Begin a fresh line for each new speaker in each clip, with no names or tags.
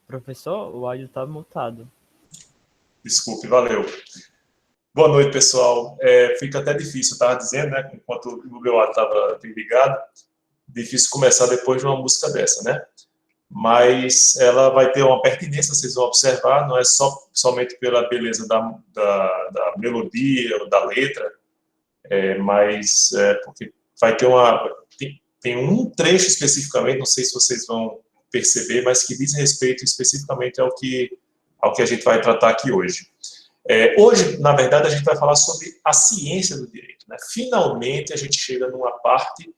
Professor, o áudio está mutado.
Desculpe, valeu. Boa noite, pessoal. Fica até difícil, eu estava dizendo, né, enquanto o meu áudio estava ligado, difícil começar depois de uma música dessa, né? Mas ela vai ter uma pertinência, vocês vão observar, não é somente pela beleza da melodia ou da letra, mas porque vai ter tem um trecho especificamente, não sei se vocês vão perceber, mas que diz respeito especificamente ao que a gente vai tratar aqui hoje. Hoje, na verdade, a gente vai falar sobre a ciência do direito, né? Finalmente, a gente chega numa parte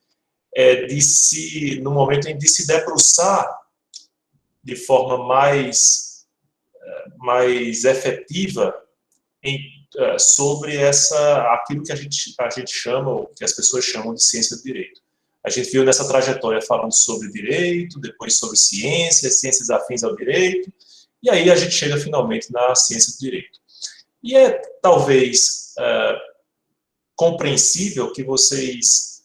no momento em de se debruçar de forma mais efetiva sobre aquilo que a gente chama, ou que as pessoas chamam de ciência do direito. A gente viu nessa trajetória falando sobre direito, depois sobre ciência, ciências afins ao direito, e aí a gente chega finalmente na ciência do direito. E é talvez compreensível que vocês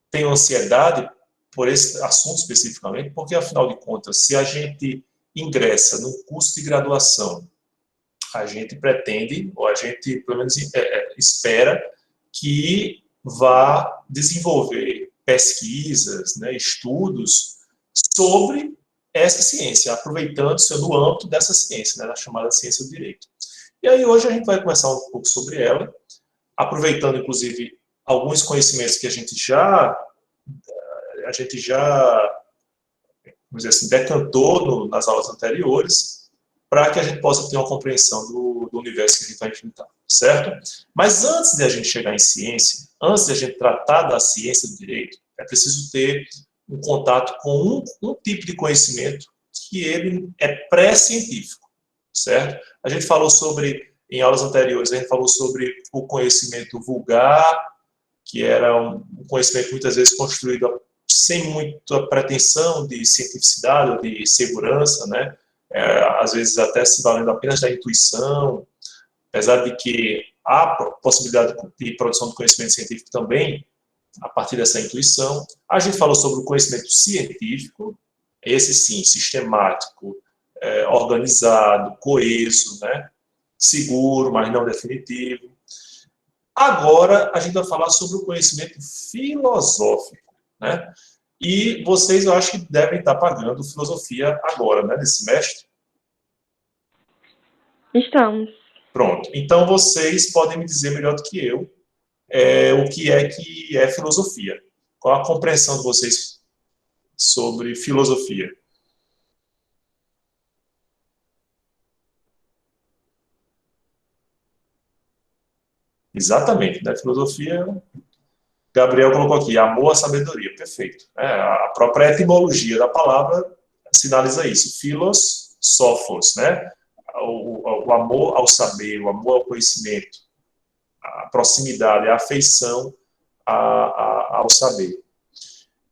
tenham ansiedade por esse assunto especificamente, porque, afinal de contas, se a gente ingressa num curso de graduação, a gente pretende, ou a gente, pelo menos, espera que vá desenvolver pesquisas, né, estudos sobre essa ciência, aproveitando-se do âmbito dessa ciência, né, da chamada ciência do direito. E aí hoje a gente vai conversar um pouco sobre ela, aproveitando, inclusive, alguns conhecimentos que a gente já vamos dizer assim, decantou nas aulas anteriores, para que a gente possa ter uma compreensão do universo que a gente vai enfrentar, certo? Mas antes de a gente chegar em ciência, antes de a gente tratar da ciência do direito, é preciso ter um contato com um tipo de conhecimento que ele é pré-científico, certo? A gente falou em aulas anteriores, a gente falou sobre o conhecimento vulgar, que era um conhecimento muitas vezes construído sem muita pretensão de cientificidade ou de segurança, né? Às vezes até se valendo apenas da intuição, apesar de que há possibilidade de produção de conhecimento científico também, a partir dessa intuição. A gente falou sobre o conhecimento científico, esse sim, sistemático, organizado, coeso, né? Seguro, mas não definitivo. Agora, a gente vai falar sobre o conhecimento filosófico, né? E vocês, eu acho que devem estar pagando filosofia agora, né, nesse semestre?
Estamos.
Pronto. Então, vocês podem me dizer melhor do que eu o que é filosofia. Qual a compreensão de vocês sobre filosofia? Exatamente, né? Filosofia, Gabriel colocou aqui, amor à sabedoria, perfeito. A própria etimologia da palavra sinaliza isso, philos, sophos, né? O amor ao saber, o amor ao conhecimento, a proximidade, a afeição ao saber.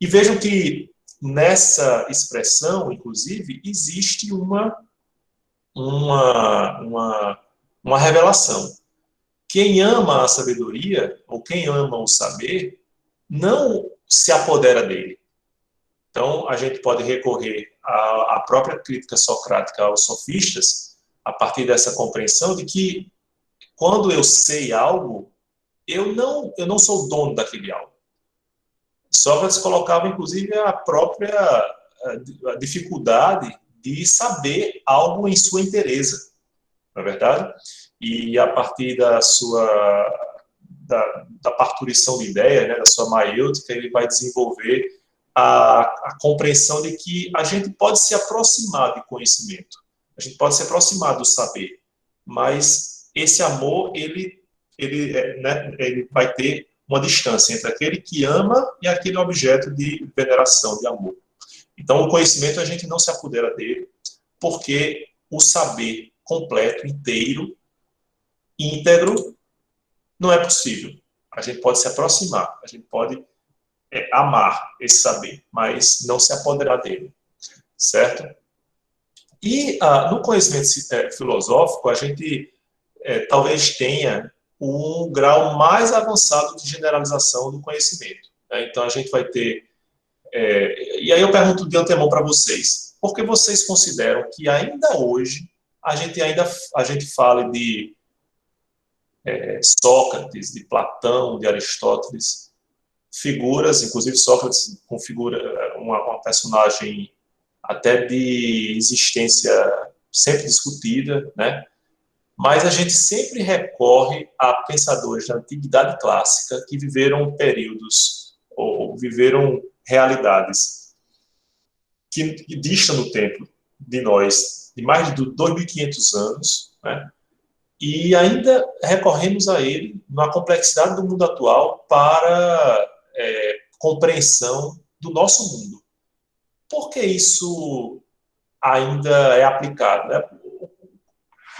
E vejam que nessa expressão, inclusive, existe uma revelação. Quem ama a sabedoria, ou quem ama o saber, não se apodera dele. Então, a gente pode recorrer à própria crítica socrática aos sofistas, a partir dessa compreensão de que, quando eu sei algo, eu não sou dono daquele algo. Sócrates colocava, inclusive, a própria dificuldade de saber algo em sua inteireza, não é verdade? E a partir da parturição de ideia, né, da sua maiêutica, ele vai desenvolver a compreensão de que a gente pode se aproximar de conhecimento, a gente pode se aproximar do saber, mas esse amor, ele vai ter uma distância entre aquele que ama e aquele objeto de veneração, de amor. Então, o conhecimento, a gente não se apodera dele, porque o saber completo, inteiro, íntegro, não é possível. A gente pode se aproximar, a gente pode amar esse saber, mas não se apoderar dele, certo? E no conhecimento filosófico, a gente talvez tenha um grau mais avançado de generalização do conhecimento, né? Então, a gente vai ter... e aí eu pergunto de antemão para vocês, Porque vocês consideram que ainda hoje a gente fala de Sócrates, de Platão, de Aristóteles, figuras, inclusive Sócrates configura uma personagem até de existência sempre discutida, né? Mas a gente sempre recorre a pensadores da antiguidade clássica que viveram períodos ou viveram realidades que distam no tempo de nós, de mais de 2.500 anos, né? E ainda recorremos a ele na complexidade do mundo atual para compreensão do nosso mundo. Por que isso ainda é aplicado, né?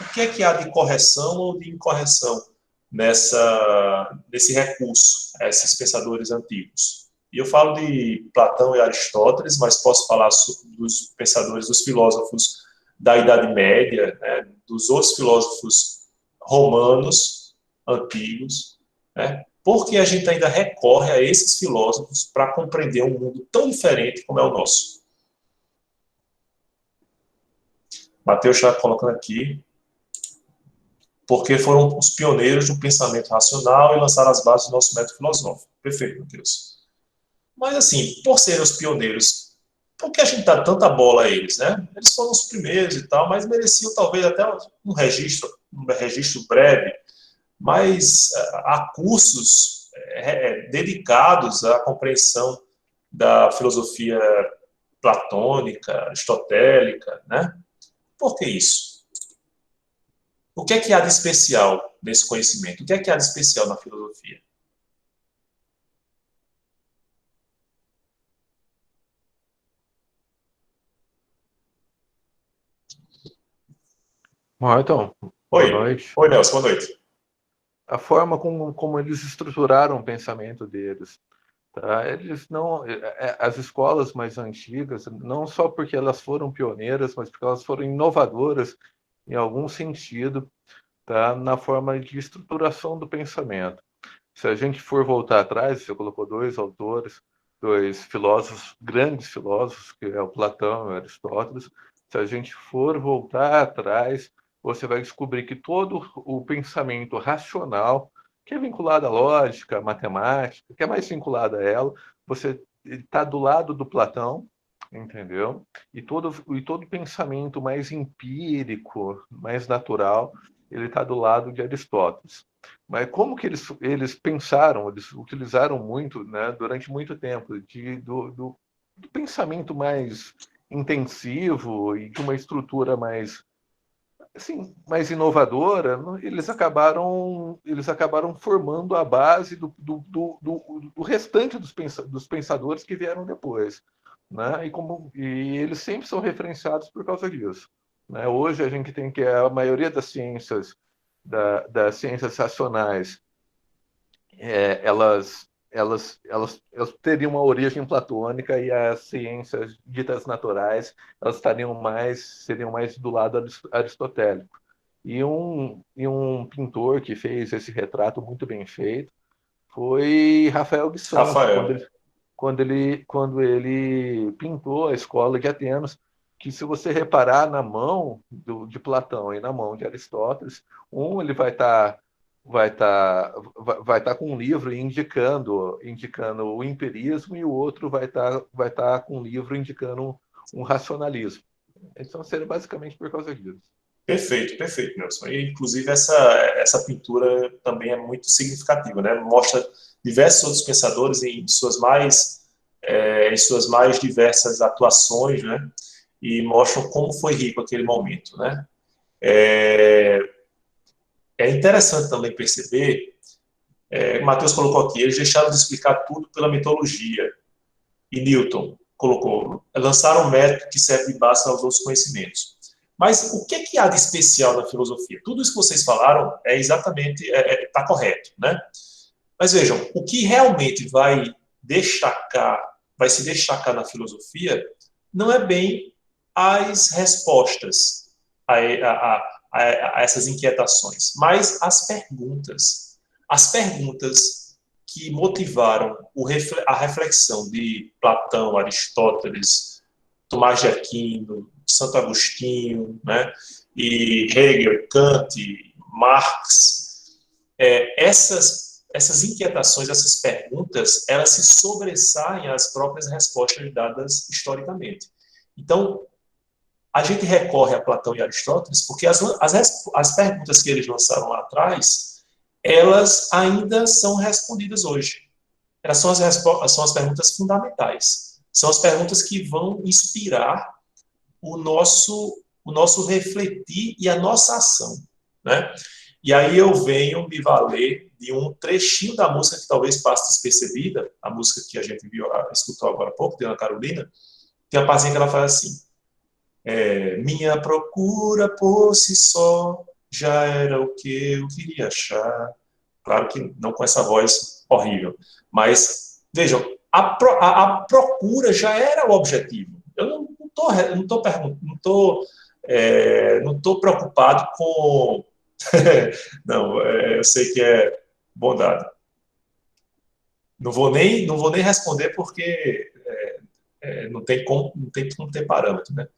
O que há de correção ou de incorreção nesse recurso a esses pensadores antigos? E eu falo de Platão e Aristóteles, mas posso falar dos pensadores, dos filósofos da Idade Média, né, dos outros filósofos romanos antigos, né? Porque a gente ainda recorre a esses filósofos para compreender um mundo tão diferente como é o nosso. Mateus está colocando aqui, porque foram os pioneiros do pensamento racional e lançaram as bases do nosso método filosófico. Perfeito, Mateus. Mas, assim, por serem os pioneiros, por que a gente dá tanta bola a eles, né? Eles foram os primeiros e tal, mas mereciam talvez até um registro breve, mas há cursos dedicados à compreensão da filosofia platônica, aristotélica, né? Por que isso? O que há de especial nesse conhecimento? O que há de especial na filosofia?
Bom, então, boa
Oi.
noite.
Oi, Nelson, boa noite.
A forma como eles estruturaram o pensamento deles, tá? Eles não, as escolas mais antigas, não só porque elas foram pioneiras, mas porque elas foram inovadoras em algum sentido, tá? Na forma de estruturação do pensamento. Se a gente for voltar atrás, você colocou dois autores, dois filósofos, grandes filósofos, que é o Platão e o Aristóteles. Se a gente for voltar atrás, você vai descobrir que todo o pensamento racional, que é vinculado à lógica, à matemática, que é mais vinculado a ela, você está do lado do Platão, entendeu? E todo pensamento mais empírico, mais natural, ele está do lado de Aristóteles. Mas como que eles pensaram, eles utilizaram muito, né, durante muito tempo, do pensamento mais intensivo e de uma estrutura mais, assim, mais inovadora, eles acabaram formando a base do restante dos pensadores que vieram depois, né? E eles sempre são referenciados por causa disso, né? Hoje a gente tem que a maioria das ciências das ciências racionais, elas teriam uma origem platônica, e as ciências ditas naturais elas seriam mais do lado aristotélico. E um pintor que fez esse retrato muito bem feito foi Rafael de Santos,
Rafael.
quando ele pintou a escola de Atenas, que, se você reparar na mão de Platão e na mão de Aristóteles, ele vai tá com um livro indicando o empirismo, e o outro vai tá com um livro indicando um racionalismo. Então seria basicamente por causa disso.
Perfeito, perfeito, Nelson. E, inclusive, essa pintura também é muito significativa, né? Mostra diversos outros pensadores em suas mais diversas atuações, né? E mostram como foi rico aquele momento, né? É interessante também perceber, Mateus colocou aqui, eles deixaram de explicar tudo pela mitologia. E Newton colocou, lançaram um método que serve de base aos outros conhecimentos. Mas o que há de especial na filosofia? Tudo isso que vocês falaram está correto, né? Mas vejam, o que realmente vai se destacar na filosofia não é bem as respostas a essas inquietações, mas as perguntas. As perguntas que motivaram a reflexão de Platão, Aristóteles, Tomás de Aquino, Santo Agostinho, né? E Hegel, Kant, Marx, essas inquietações, essas perguntas, elas se sobressaem às próprias respostas dadas historicamente. Então, a gente recorre a Platão e Aristóteles porque as perguntas que eles lançaram lá atrás, elas ainda são respondidas hoje. Elas são as perguntas fundamentais. São as perguntas que vão inspirar o nosso refletir e a nossa ação, né? E aí eu venho me valer de um trechinho da música que talvez passe despercebida, a música que a gente escutou agora há pouco, de Ana Carolina. Tem uma partezinha que ela fala assim: minha procura por si só já era o que eu queria achar. Claro que não com essa voz horrível, mas vejam, a procura já era o objetivo. Eu não estou preocupado com não, eu sei que é bondade. Não vou nem responder porque não tem como ter parâmetro, né?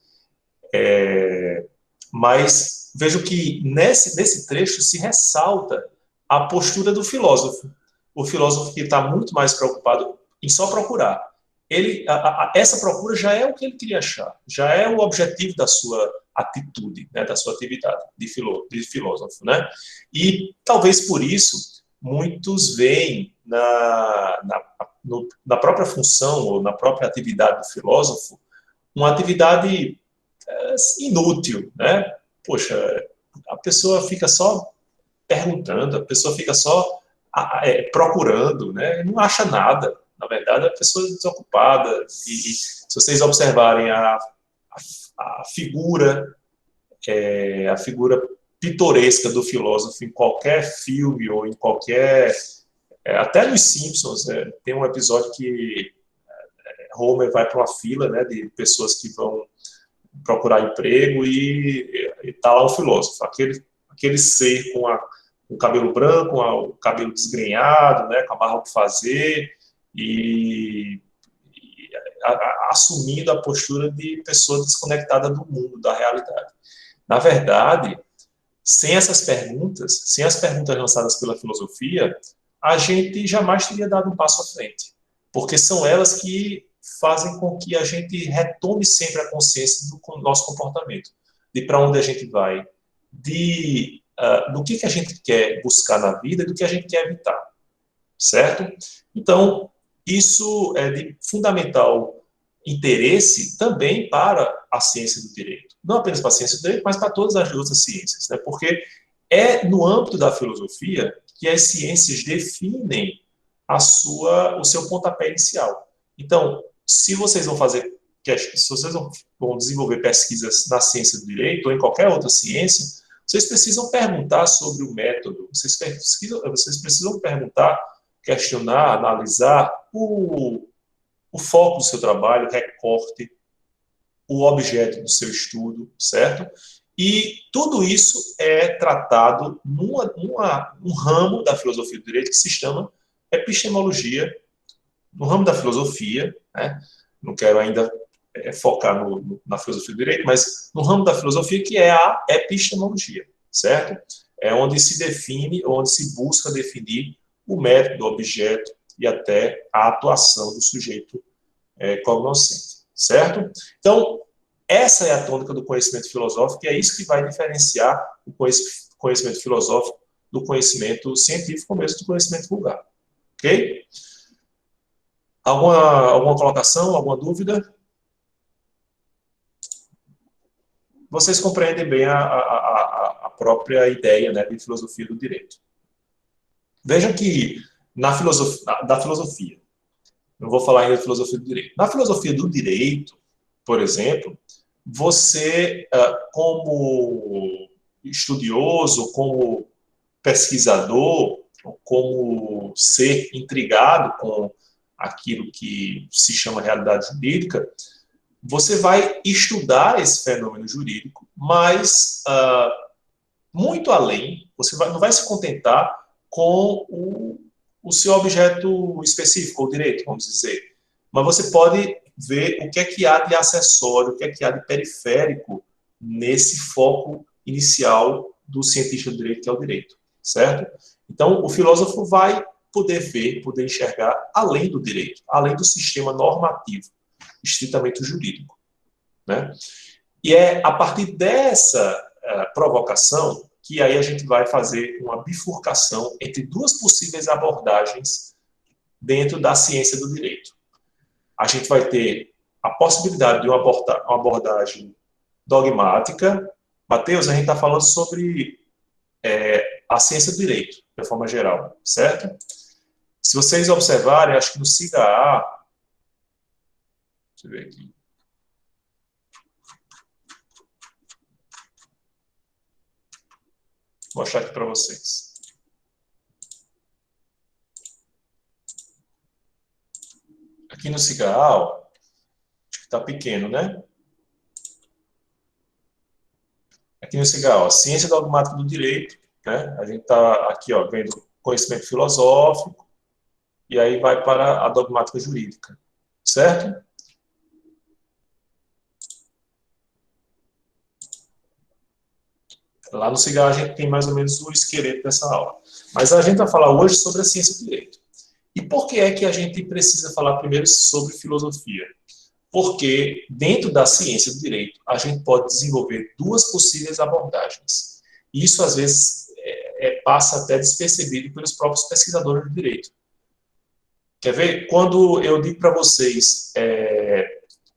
Mas vejo que nesse trecho se ressalta a postura do filósofo. O filósofo que está muito mais preocupado em só procurar. Essa procura já é o que ele queria achar, já é o objetivo da sua atitude, né, da sua atividade de filósofo, né? E talvez por isso muitos veem na própria função ou na própria atividade do filósofo uma atividade inútil, né? Poxa, a pessoa fica só perguntando, a pessoa fica só procurando, né? Não acha nada. Na verdade, a pessoa é desocupada. E se vocês observarem a figura pitoresca do filósofo em qualquer filme ou em qualquer... até nos Simpsons, né? Tem um episódio que Homer vai para uma fila, né, de pessoas que vão procurar emprego e está lá o filósofo, aquele ser com o cabelo branco, com o cabelo desgrenhado, né, com a barba por fazer e assumindo a postura de pessoa desconectada do mundo, da realidade. Na verdade, sem essas perguntas, sem as perguntas lançadas pela filosofia, a gente jamais teria dado um passo à frente, porque são elas que fazem com que a gente retome sempre a consciência do nosso comportamento, de para onde a gente vai, do que a gente quer buscar na vida e do que a gente quer evitar, certo? Então, isso é de fundamental interesse também para a ciência do direito. Não apenas para a ciência do direito, mas para todas as outras ciências, né? Porque é no âmbito da filosofia que as ciências definem o seu pontapé inicial. Então, se vocês vão desenvolver pesquisas na ciência do direito ou em qualquer outra ciência, vocês precisam perguntar sobre o método, vocês precisam perguntar, questionar, analisar o foco do seu trabalho, o recorte, o objeto do seu estudo, certo? E tudo isso é tratado num ramo da filosofia do direito que se chama epistemologia, no ramo da filosofia, né? Não quero ainda focar na filosofia do direito, mas no ramo da filosofia que é a epistemologia, certo? É onde se define, onde se busca definir o método, o objeto e até a atuação do sujeito cognoscente, certo? Então, essa é a tônica do conhecimento filosófico e é isso que vai diferenciar o conhecimento filosófico do conhecimento científico, ou mesmo do conhecimento vulgar. Ok? Alguma colocação, alguma dúvida? Vocês compreendem bem a própria ideia, né, de filosofia do direito. Vejam que da filosofia, não vou falar ainda de filosofia do direito. Na filosofia do direito, por exemplo, você, como estudioso, como pesquisador, como ser intrigado com aquilo que se chama realidade jurídica, você vai estudar esse fenômeno jurídico, mas muito além, você não vai se contentar com o seu objeto específico, o direito, vamos dizer. Mas você pode ver o que há de acessório, o que há de periférico nesse foco inicial do cientista do direito, que é o direito, certo? Então, o filósofo vai poder ver, poder enxergar além do direito, além do sistema normativo, estritamente jurídico, né? E é a partir dessa provocação que aí a gente vai fazer uma bifurcação entre duas possíveis abordagens dentro da ciência do direito. A gente vai ter a possibilidade de uma abordagem dogmática. Mateus, a gente está falando sobre a ciência do direito, de forma geral, certo? Se vocês observarem, acho que no SIGA A, deixa eu ver aqui. Vou mostrar aqui para vocês. Aqui no SIGA A, ó, acho que está pequeno, né? Aqui no SIGA A, ó, ciência dogmática do direito, né? A gente está aqui, ó, vendo conhecimento filosófico, e aí vai para a dogmática jurídica, certo? Lá no SIGA A gente tem mais ou menos o esqueleto dessa aula. Mas a gente vai falar hoje sobre a ciência do direito. E por que é que a gente precisa falar primeiro sobre filosofia? Porque dentro da ciência do direito a gente pode desenvolver duas possíveis abordagens. E isso, às vezes, passa até despercebido pelos próprios pesquisadores do direito. Quer ver? Quando eu digo para vocês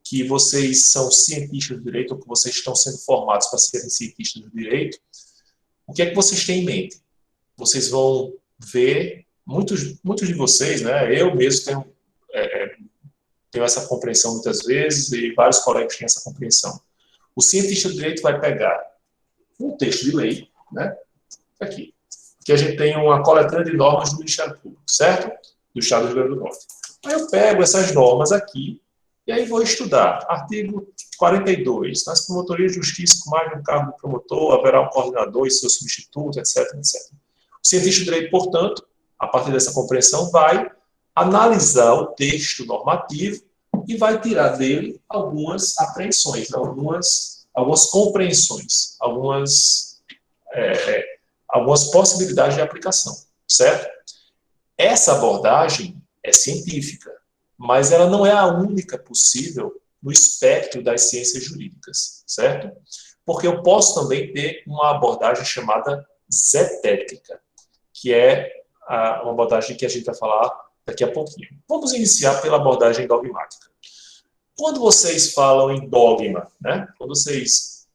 que vocês são cientistas do direito, ou que vocês estão sendo formados para serem cientistas do direito, o que é que vocês têm em mente? Vocês vão ver, muitos de vocês, né, eu mesmo tenho essa compreensão muitas vezes, e vários colegas têm essa compreensão. O cientista do direito vai pegar um texto de lei, né, aqui, que a gente tem uma coletânea de normas do Ministério Público, certo? Do Estado do Rio Grande do Norte. Aí eu pego essas normas aqui, e aí vou estudar. Artigo 42. Nas promotorias de justiça, com mais de um cargo do promotor, haverá um coordenador e seu substituto, etc, etc. O cientista do direito, portanto, a partir dessa compreensão, vai analisar o texto normativo e vai tirar dele algumas apreensões, algumas compreensões, algumas possibilidades de aplicação, certo? Essa abordagem é científica, mas ela não é a única possível no espectro das ciências jurídicas, certo? Porque eu posso também ter uma abordagem chamada zetética, que é uma abordagem que a gente vai falar daqui a pouquinho. Vamos iniciar pela abordagem dogmática. Quando vocês falam em dogma, né? Quando vocês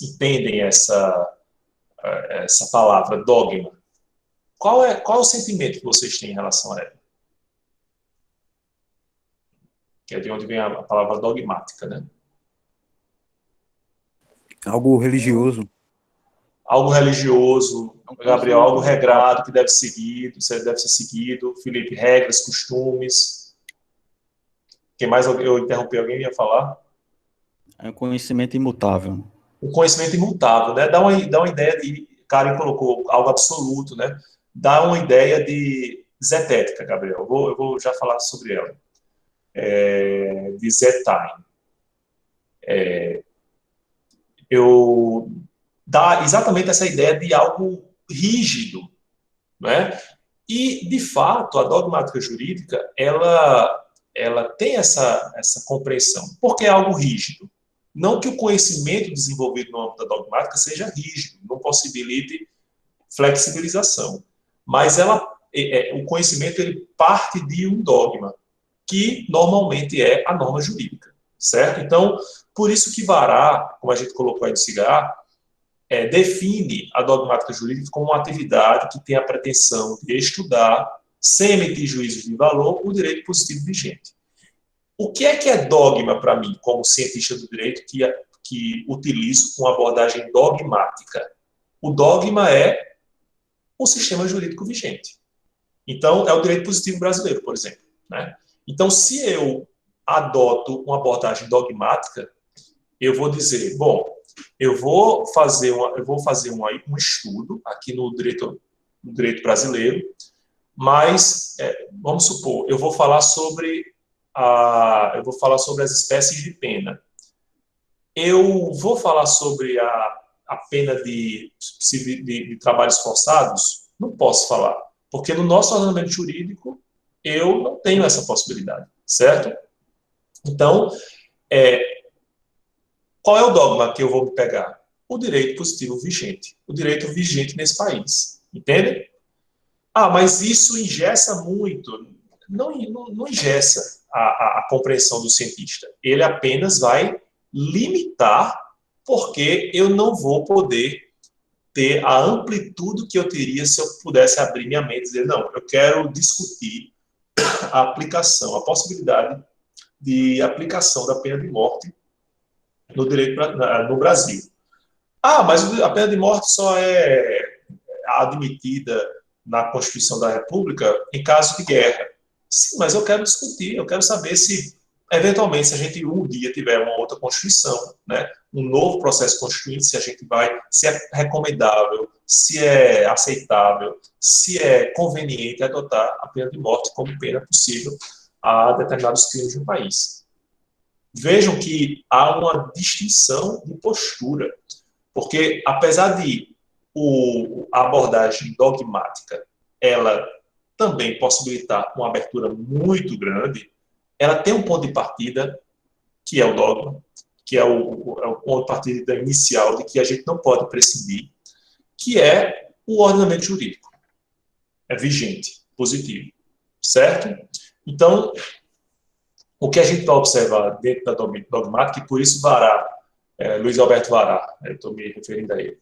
entendem essa palavra dogma, qual é o sentimento que vocês têm em relação a ela? Que é de onde vem a palavra dogmática, né?
Algo religioso.
Algo religioso, Gabriel, algo regrado que deve ser seguido. Felipe, regras, costumes. Quem mais eu interrompi? Alguém ia falar?
É um conhecimento imutável.
O conhecimento imutável, né? Dá uma ideia de... Karen colocou algo absoluto, né? Dá uma ideia de zetética, Gabriel. Eu vou já falar sobre ela. De zetime. Dá exatamente essa ideia de algo rígido, né? E, de fato, a dogmática jurídica, ela tem essa compreensão. Por que é algo rígido? Não que o conhecimento desenvolvido no âmbito da dogmática seja rígido, não possibilite flexibilização. Mas o conhecimento ele parte de um dogma, que normalmente é a norma jurídica, certo? Então, por isso que Vará, como a gente colocou aí no SIGA A, define a dogmática jurídica como uma atividade que tem a pretensão de estudar, sem emitir juízos de valor, o direito positivo vigente. O que é dogma para mim, como cientista do direito, que utilizo uma abordagem dogmática? O dogma é o sistema jurídico vigente. Então, é o direito positivo brasileiro, por exemplo, né? Então, se eu adoto uma abordagem dogmática, eu vou dizer, bom, eu vou fazer um estudo aqui no direito brasileiro, Mas, vamos supor, eu vou falar sobre as espécies de pena. Eu vou falar sobre a pena de trabalhos forçados? Não posso falar, porque no nosso ordenamento jurídico eu não tenho essa possibilidade, certo? Então, qual é o dogma que eu vou me pegar? O direito positivo vigente. O direito vigente nesse país. Entende? Mas isso engessa muito. Não engessa a compreensão do cientista. Ele apenas vai limitar, porque eu não vou poder ter a amplitude que eu teria se eu pudesse abrir minha mente e dizer, não, eu quero discutir a aplicação, a possibilidade de aplicação da pena de morte no direito no Brasil. Mas a pena de morte só é admitida na Constituição da República em caso de guerra. Sim, mas eu quero discutir, eu quero saber se, eventualmente, se a gente um dia tiver uma outra Constituição, né, um novo processo constituinte, se é recomendável, se é aceitável, se é conveniente adotar a pena de morte como pena possível a determinados crimes no país. Vejam que há uma distinção de postura, porque apesar de a abordagem dogmática ela também possibilitar uma abertura muito grande, ela tem um ponto de partida, que é o dogma, que é o ponto de partida inicial de que a gente não pode prescindir, que é o ordenamento jurídico. É vigente, positivo, certo? Então, o que a gente vai observar dentro da dogmática, e por isso Vará, Luiz Alberto Vará, eu estou me referindo a ele,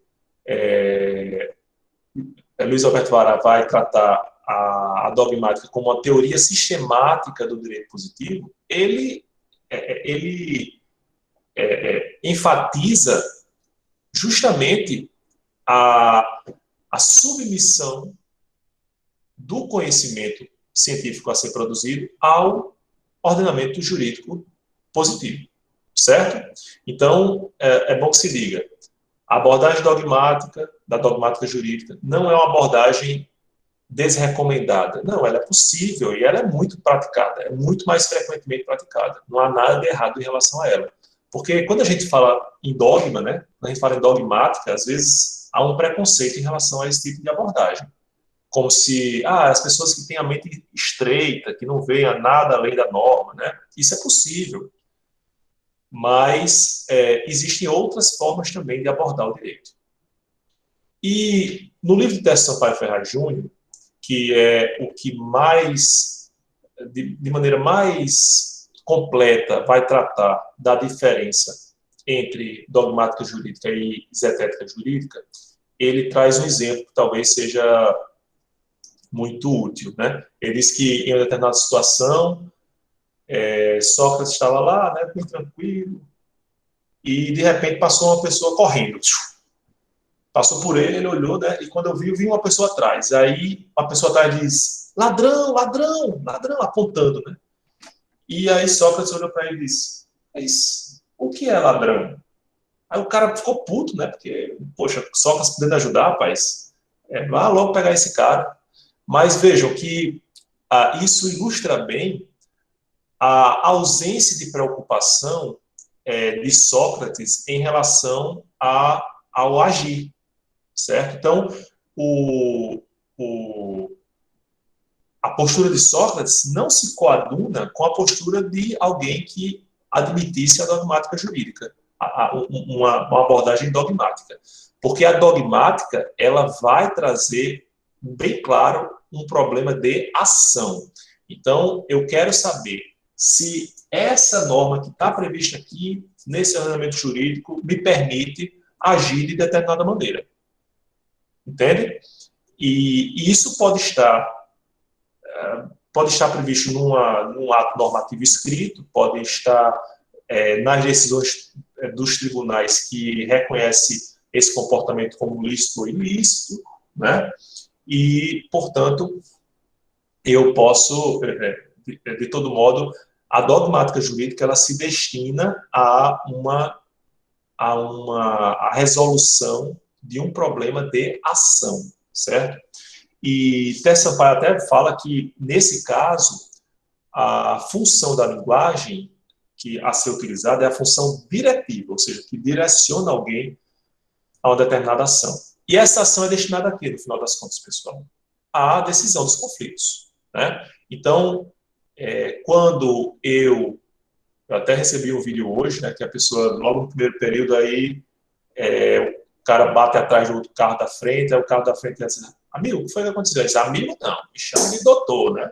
Luiz Alberto Vará vai tratar a dogmática como uma teoria sistemática do direito positivo, ele enfatiza justamente a submissão do conhecimento científico a ser produzido ao ordenamento jurídico positivo, certo? Então, é bom que se diga, a abordagem dogmática, da dogmática jurídica, não é uma abordagem desrecomendada. Não, ela é possível e ela é muito praticada, é muito mais frequentemente praticada. Não há nada de errado em relação a ela. Porque quando a gente fala em dogma, né, quando a gente fala em dogmática, às vezes há um preconceito em relação a esse tipo de abordagem. Como se, as pessoas que têm a mente estreita, que não veem nada além da norma, né? Isso é possível. Mas existem outras formas também de abordar o direito. E no livro de Décio Sampaio Ferraz Júnior, que é o que mais, de maneira mais completa, vai tratar da diferença entre dogmática jurídica e zetética jurídica, ele traz um exemplo que talvez seja muito útil, né? Ele diz que em uma determinada situação, Sócrates estava lá, né, bem tranquilo, e de repente passou uma pessoa correndo. Passou por ele olhou, né, e quando eu vi uma pessoa atrás. Aí uma pessoa atrás diz, ladrão, ladrão, ladrão, apontando, né? E aí Sócrates olhou para ele e disse, o que é ladrão? Aí o cara ficou puto, né? Porque, poxa, Sócrates podendo ajudar, rapaz, vá logo pegar esse cara. Mas vejam que isso ilustra bem a ausência de preocupação de Sócrates em relação ao agir, certo? Então, a postura de Sócrates não se coaduna com a postura de alguém que admitisse a dogmática jurídica, uma abordagem dogmática. Porque a dogmática, ela vai trazer bem claro um problema de ação. Então, eu quero saber se essa norma que está prevista aqui, nesse ordenamento jurídico, me permite agir de determinada maneira. Entende? E isso pode estar previsto num ato normativo escrito, pode estar nas decisões dos tribunais que reconhecem esse comportamento como lícito ou ilícito, né? E, portanto, eu posso, de todo modo, a dogmática jurídica ela se destina a resolução de um problema de ação, certo? E Té Sampaio até fala que, nesse caso, a função da linguagem que a ser utilizada é a função diretiva, ou seja, que direciona alguém a uma determinada ação. E essa ação é destinada a quê, no final das contas, pessoal? À decisão dos conflitos, né? Então, quando eu até recebi um vídeo hoje, né, que a pessoa, logo no primeiro período, aí, o cara bate atrás do outro carro da frente, aí o carro da frente diz assim, amigo, o que foi que aconteceu? Eu disse, amigo não, me chama de doutor, né?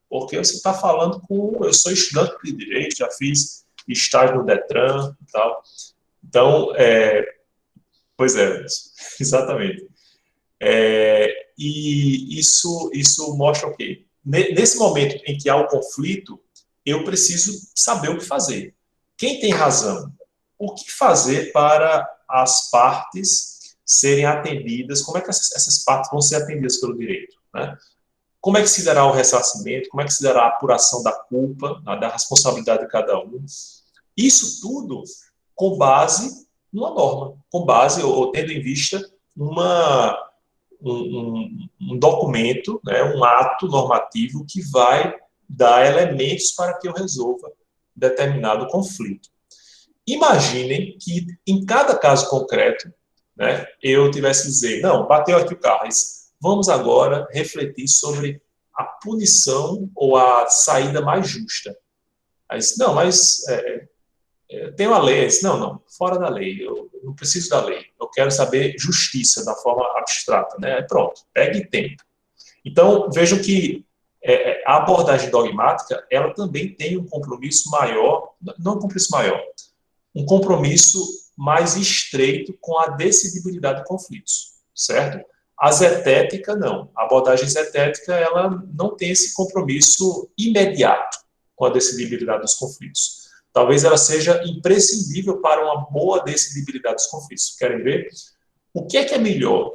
Porque você está falando com... Eu sou estudante de Direito, já fiz estágio no Detran e tal. Então, pois é, exatamente. E isso mostra o quê? Nesse momento em que há o conflito, eu preciso saber o que fazer. Quem tem razão? O que fazer para as partes serem atendidas? Como é que essas partes vão ser atendidas pelo direito, né? Como é que se dará o ressarcimento? Como é que se dará a apuração da culpa, da responsabilidade de cada um? Isso tudo com base numa norma, com base ou tendo em vista um documento, né, um ato normativo que vai dar elementos para que eu resolva determinado conflito. Imaginem que, em cada caso concreto, né, eu tivesse que dizer, não, bateu aqui o carro, vamos agora refletir sobre a punição ou a saída mais justa. Aí, não, mas tem uma lei. Disse, não, fora da lei, eu não preciso da lei, eu quero saber justiça da forma abstrata, né? Pronto, pegue tempo. Então, vejam que a abordagem dogmática, ela também tem um compromisso maior, não um compromisso maior, um compromisso mais estreito com a decidibilidade de conflitos, certo? A zetética, não. A abordagem zetética, ela não tem esse compromisso imediato com a decidibilidade dos conflitos. Talvez ela seja imprescindível para uma boa decidibilidade dos conflitos. Querem ver? O que é melhor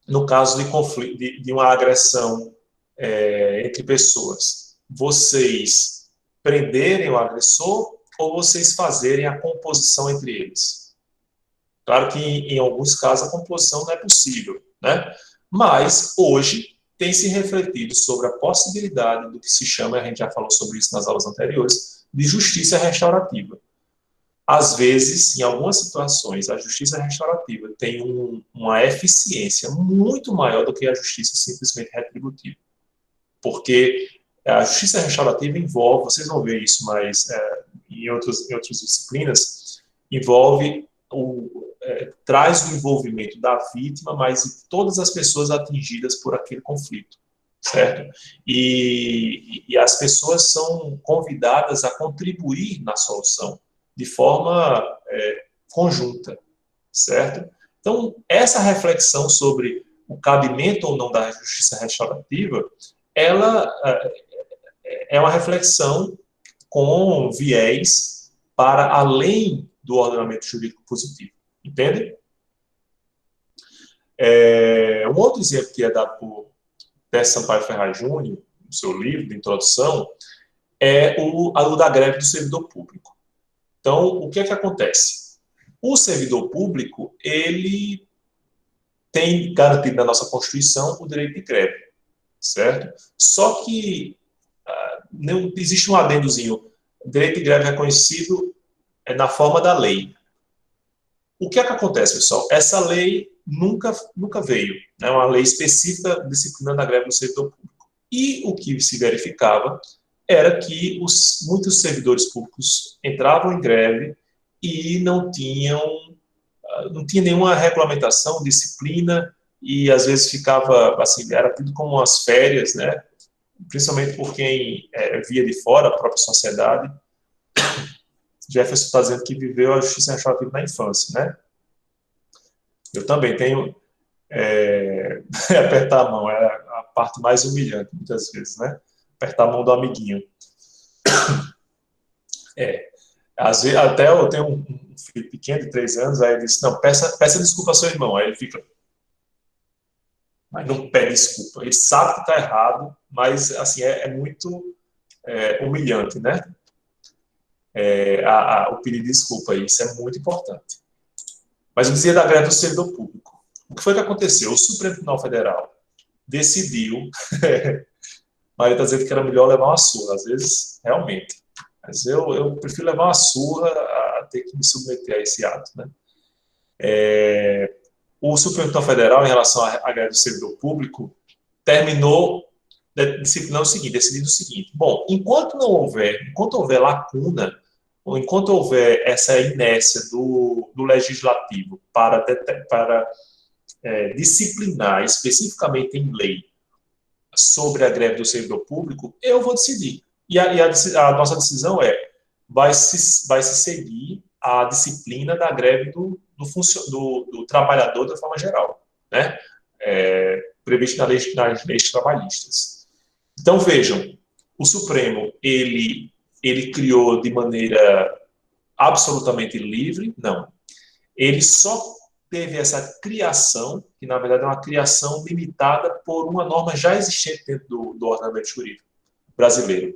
no caso de conflito, de uma agressão entre pessoas? Vocês prenderem o agressor ou vocês fazerem a composição entre eles? Claro que em alguns casos a composição não é possível, né? Mas hoje tem se refletido sobre a possibilidade do que se chama, a gente já falou sobre isso nas aulas anteriores, de justiça restaurativa. Às vezes, em algumas situações, a justiça restaurativa tem uma eficiência muito maior do que a justiça simplesmente retributiva. Porque a justiça restaurativa envolve, vocês vão ver isso, mas em outras disciplinas, envolve traz o envolvimento da vítima, mas de todas as pessoas atingidas por aquele conflito, certo? E as pessoas são convidadas a contribuir na solução de forma conjunta, certo? Então, essa reflexão sobre o cabimento ou não da justiça restaurativa, ela é uma reflexão com viés para além do ordenamento jurídico positivo. Entende? Um outro exemplo que é dado por Té Sampaio Ferraz Júnior, no seu livro de introdução, é o da greve do servidor público. Então, o que é que acontece? O servidor público, ele tem garantido na nossa Constituição o direito de greve, certo? Só que não existe um adendozinho. O direito de greve é reconhecido na forma da lei. O que é que acontece, pessoal? Essa lei nunca veio, né? Uma lei específica disciplinando a greve do servidor público. E o que se verificava era que muitos servidores públicos entravam em greve e não tinha nenhuma regulamentação, disciplina, e às vezes ficava, assim, era tudo como umas férias, né? Principalmente por quem via de fora, a própria sociedade. Jefferson está dizendo que viveu a justiça restaurativa na infância, né? Eu também tenho... apertar a mão é a parte mais humilhante, muitas vezes, né? Apertar a mão do amiguinho. Às vezes, até eu tenho um filho pequeno de 3 anos, aí ele disse, não, peça desculpa ao seu irmão. Aí ele fica... Mas não pede desculpa. Ele sabe que está errado, mas, assim, é muito humilhante, né? O pedido de desculpa, isso é muito importante. Mas eu dizia da greve do servidor público. O que foi que aconteceu? O Supremo Tribunal Federal, decidiu, Maria está dizendo que era melhor levar uma surra, às vezes, realmente. Mas eu prefiro levar uma surra a ter que me submeter a esse ato, né? O Supremo Tribunal Federal, em relação à greve do servidor público, terminou decidindo o seguinte: bom, enquanto houver lacuna, ou enquanto houver essa inércia do legislativo para disciplinar especificamente em lei sobre a greve do servidor público, eu vou decidir. E a nossa decisão vai se seguir a disciplina da greve do trabalhador de forma geral, né? Prevista nas leis trabalhistas. Então, vejam, o Supremo, ele criou de maneira absolutamente livre? Não. Ele só teve essa criação, que na verdade é uma criação limitada por uma norma já existente dentro do ordenamento jurídico brasileiro.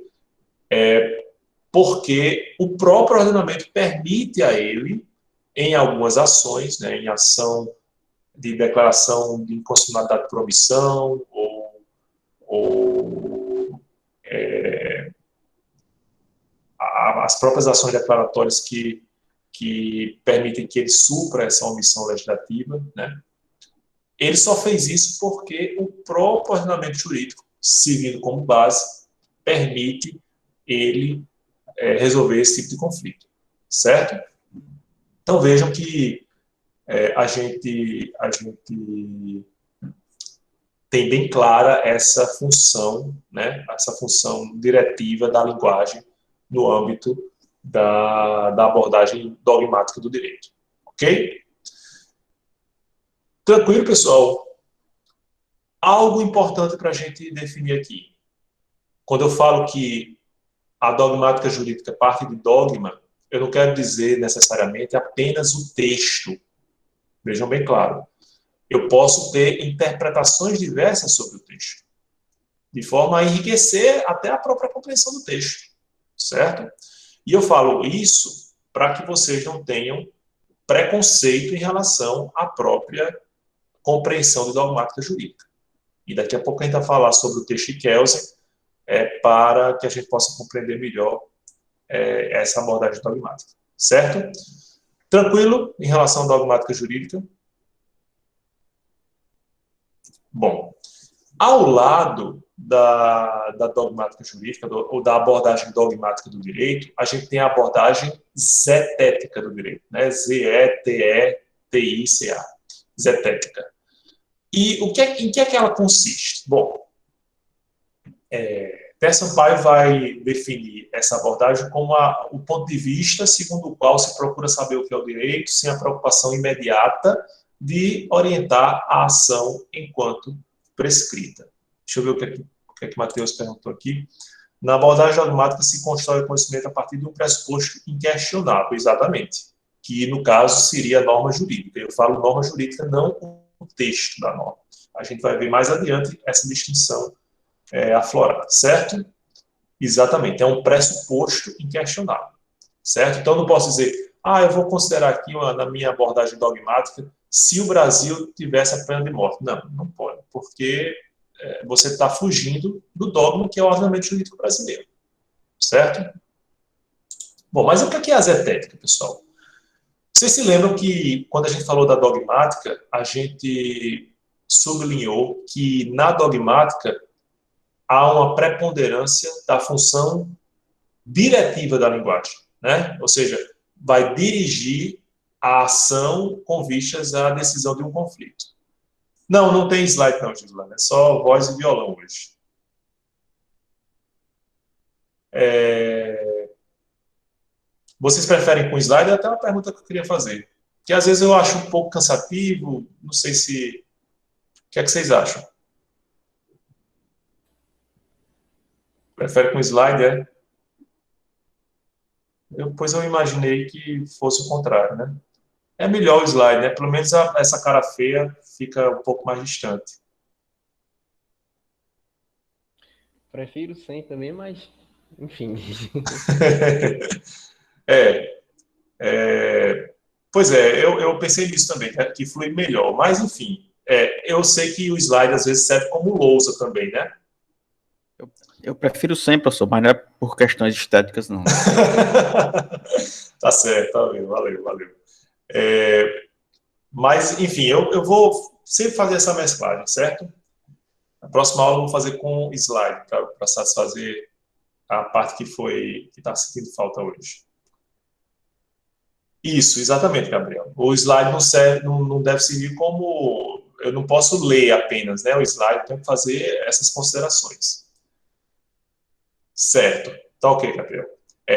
Porque o próprio ordenamento permite a ele, em algumas ações, né, em ação de declaração de inconstitucionalidade por omissão, as próprias ações declaratórias que permitem que ele supra essa omissão legislativa, né? Ele só fez isso porque o próprio ordenamento jurídico, seguindo como base, permite ele resolver esse tipo de conflito, certo? Então vejam que a gente tem bem clara essa função, né? Essa função diretiva da linguagem no âmbito da abordagem dogmática do direito. Ok? Tranquilo, pessoal? Algo importante para a gente definir aqui. Quando eu falo que a dogmática jurídica parte de dogma, eu não quero dizer necessariamente apenas o texto. Vejam bem claro. Eu posso ter interpretações diversas sobre o texto, de forma a enriquecer até a própria compreensão do texto, certo? E eu falo isso para que vocês não tenham preconceito em relação à própria compreensão de dogmática jurídica. E daqui a pouco a gente vai falar sobre o texto de Kelsen, para que a gente possa compreender melhor essa abordagem dogmática, certo? Tranquilo em relação à dogmática jurídica? Bom, ao lado da dogmática jurídica, ou da abordagem dogmática do direito, a gente tem a abordagem zetética do direito, né? Z-E-T-E-T-I-C-A, zetética. E em que é que ela consiste? Bom, Té Sampaio vai definir essa abordagem como o ponto de vista segundo o qual se procura saber o que é o direito, sem a preocupação imediata de orientar a ação enquanto prescrita. Deixa eu ver o que é que Matheus perguntou aqui. Na abordagem dogmática se constrói o conhecimento a partir de um pressuposto inquestionável, exatamente, que no caso seria a norma jurídica. Eu falo norma jurídica, não o texto da norma. A gente vai ver mais adiante essa distinção aflorada, certo? Exatamente, é um pressuposto inquestionável, certo? Então, eu não posso dizer, eu vou considerar aqui, na minha abordagem dogmática, se o Brasil tivesse a pena de morte. Não pode, porque você está fugindo do dogma que é o ordenamento jurídico brasileiro, certo? Bom, mas o que é a zetética, pessoal? Vocês se lembram que, quando a gente falou da dogmática, a gente sublinhou que, na dogmática, há uma preponderância da função diretiva da linguagem, né? Ou seja, vai dirigir a ação com vistas à decisão de um conflito. Não tem slide não, Gislane, é só voz e violão hoje. Vocês preferem com slide? É até uma pergunta que eu queria fazer. Que às vezes eu acho um pouco cansativo, não sei se... O que é que vocês acham? Prefere com slide, Pois eu imaginei que fosse o contrário, né? É melhor o slide, né? Pelo menos essa cara feia fica um pouco mais distante.
Prefiro sem também, mas enfim.
Pois é, eu pensei nisso também, que flui melhor. Mas, enfim, Eu sei que o slide às vezes serve como lousa também, né?
Eu prefiro sempre, professor, mas não é por questões estéticas, não.
Tá certo, valeu. Mas, enfim, eu vou sempre fazer essa mesclagem, certo? Na próxima aula eu vou fazer com slide, para satisfazer a parte que está sentindo falta hoje. Isso, exatamente, Gabriel. O slide não deve servir como... Eu não posso ler apenas, né? O slide, eu tenho que fazer essas considerações. Certo. Tá ok, Gabriel.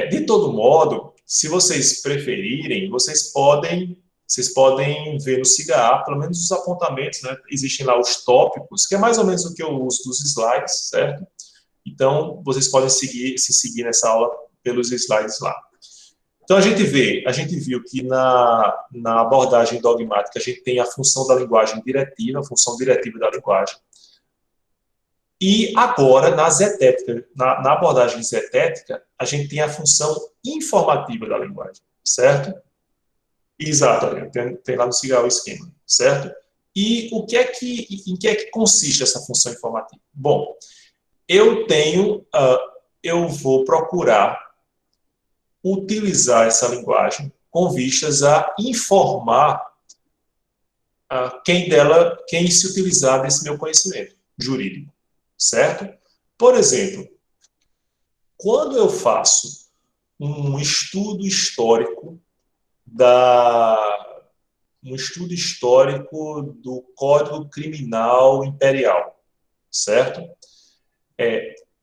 De todo modo, se vocês preferirem, vocês podem ver no SIGA, pelo menos os apontamentos, né? Existem lá os tópicos, que é mais ou menos o que eu uso dos slides, certo? Então, vocês podem se seguir nessa aula pelos slides lá. Então, a gente viu que na abordagem dogmática a gente tem a função da linguagem diretiva, a função diretiva da linguagem. E agora, na abordagem zetética, a gente tem a função informativa da linguagem, certo? Exato, tem lá no SIGA o esquema, certo? E em que é que consiste essa função informativa? Bom, eu vou procurar utilizar essa linguagem com vistas a informar quem se utilizar desse meu conhecimento jurídico, certo? Por exemplo, quando eu faço um estudo histórico do Código Criminal Imperial, certo?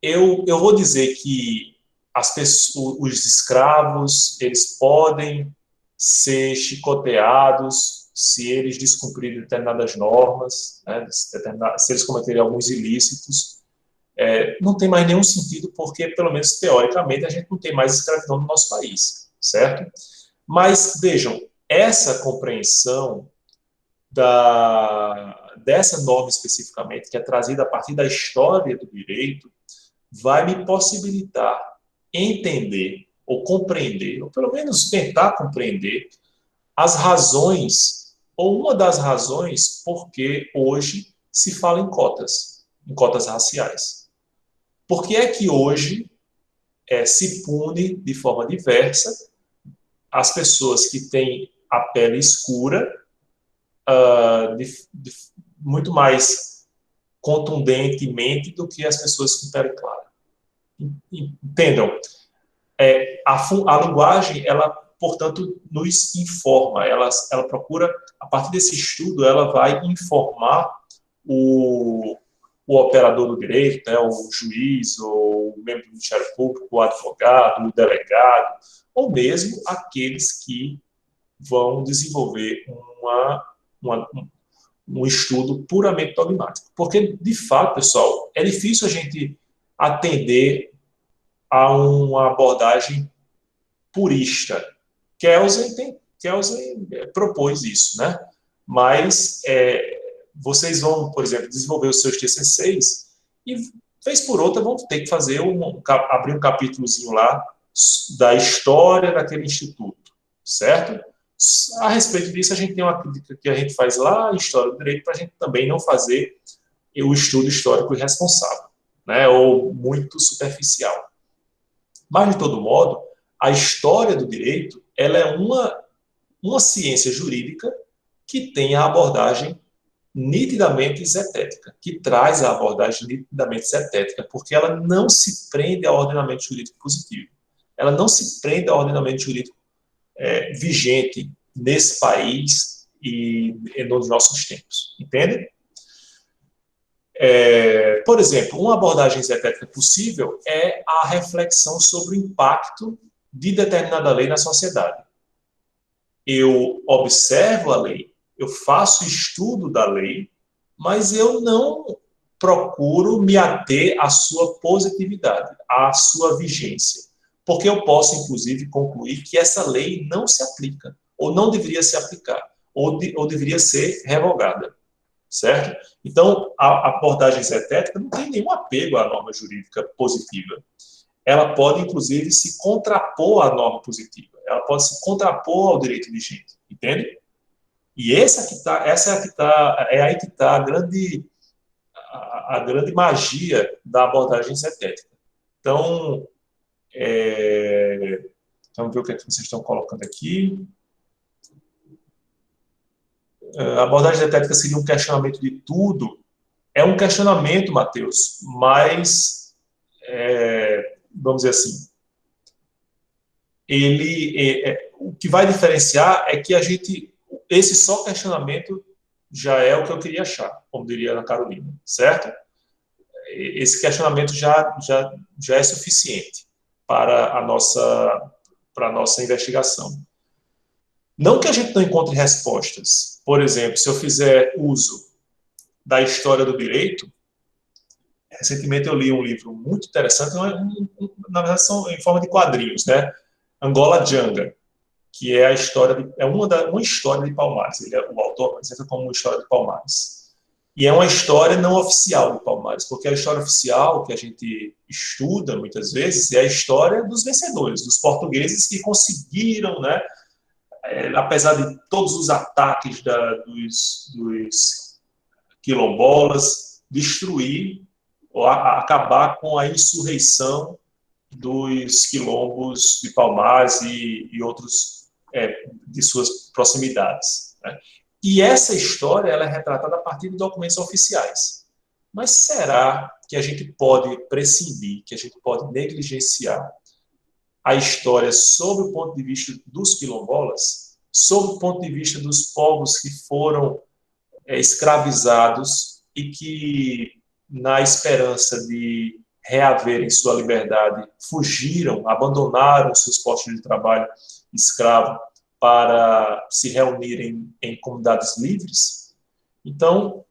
Eu vou dizer que os escravos, eles podem ser chicoteados se eles descumprirem determinadas normas, né, se eles cometerem alguns ilícitos. Não tem mais nenhum sentido, porque, pelo menos teoricamente, a gente não tem mais escravidão no nosso país, certo? Mas, vejam, essa compreensão dessa norma especificamente, que é trazida a partir da história do direito, vai me possibilitar entender ou compreender, ou pelo menos tentar compreender, as razões, ou uma das razões por que hoje se fala em cotas raciais. Por que é que hoje se pune de forma diversa as pessoas que têm a pele escura, muito mais contundentemente do que as pessoas com pele clara? Entendam? A linguagem, ela, portanto, nos informa, ela procura, a partir desse estudo, ela vai informar o operador do direito, né, o juiz, ou o membro do Ministério Público, o advogado, o delegado, ou mesmo aqueles que vão desenvolver um estudo puramente dogmático. Porque, de fato, pessoal, é difícil a gente atender a uma abordagem purista. Kelsen propôs isso, né? Mas vocês vão, por exemplo, desenvolver os seus TCCs e, vez por outra, vão ter que fazer abrir um capítulozinho lá da história daquele instituto, certo? A respeito disso, a gente tem uma crítica que a gente faz lá em História do Direito para a gente também não fazer o estudo histórico irresponsável, né? Ou muito superficial. Mas, de todo modo, a história do direito, ela é uma ciência jurídica que tem a abordagem nitidamente zetética, que traz a abordagem nitidamente zetética, porque ela não se prende ao ordenamento jurídico positivo. Ela não se prende ao ordenamento jurídico vigente nesse país e nos nossos tempos. Entende? Por exemplo, uma abordagem zetética possível é a reflexão sobre o impacto de determinada lei na sociedade. Eu observo a lei, eu faço estudo da lei, mas eu não procuro me ater à sua positividade, à sua vigência. Porque eu posso, inclusive, concluir que essa lei não se aplica, ou não deveria se aplicar, ou deveria ser revogada. Certo? Então, a abordagem zetética não tem nenhum apego à norma jurídica positiva. Ela pode, inclusive, se contrapor à norma positiva. Ela pode se contrapor ao direito vigente. Entende? E é aí que está a grande magia da abordagem zetética. Então, vamos ver o que é que vocês estão colocando aqui. A abordagem zetética seria um questionamento de tudo. É um questionamento, Matheus, mas, vamos dizer assim, o que vai diferenciar é que esse só questionamento já é o que eu queria achar, como diria a Ana Carolina, certo? Esse questionamento já é suficiente para a nossa investigação. Não que a gente não encontre respostas. Por exemplo, se eu fizer uso da história do direito, recentemente eu li um livro muito interessante, na verdade são em forma de quadrinhos, né? Angola Janga, que é a história uma história de Palmares. O autor apresenta como uma história de Palmares. E é uma história não oficial de Palmares, porque a história oficial que a gente estuda muitas vezes é a história dos vencedores, dos portugueses que conseguiram, né, apesar de todos os ataques dos quilombolas, destruir ou acabar com a insurreição dos quilombos de Palmares e outros de suas proximidades, né? E essa história ela é retratada a partir de documentos oficiais. Mas será que a gente pode prescindir, que a gente pode negligenciar a história sob o ponto de vista dos quilombolas, sob o ponto de vista dos povos que foram escravizados e que, na esperança de reaverem sua liberdade, fugiram, abandonaram seus postos de trabalho escravo para se reunirem em comunidades livres? Então,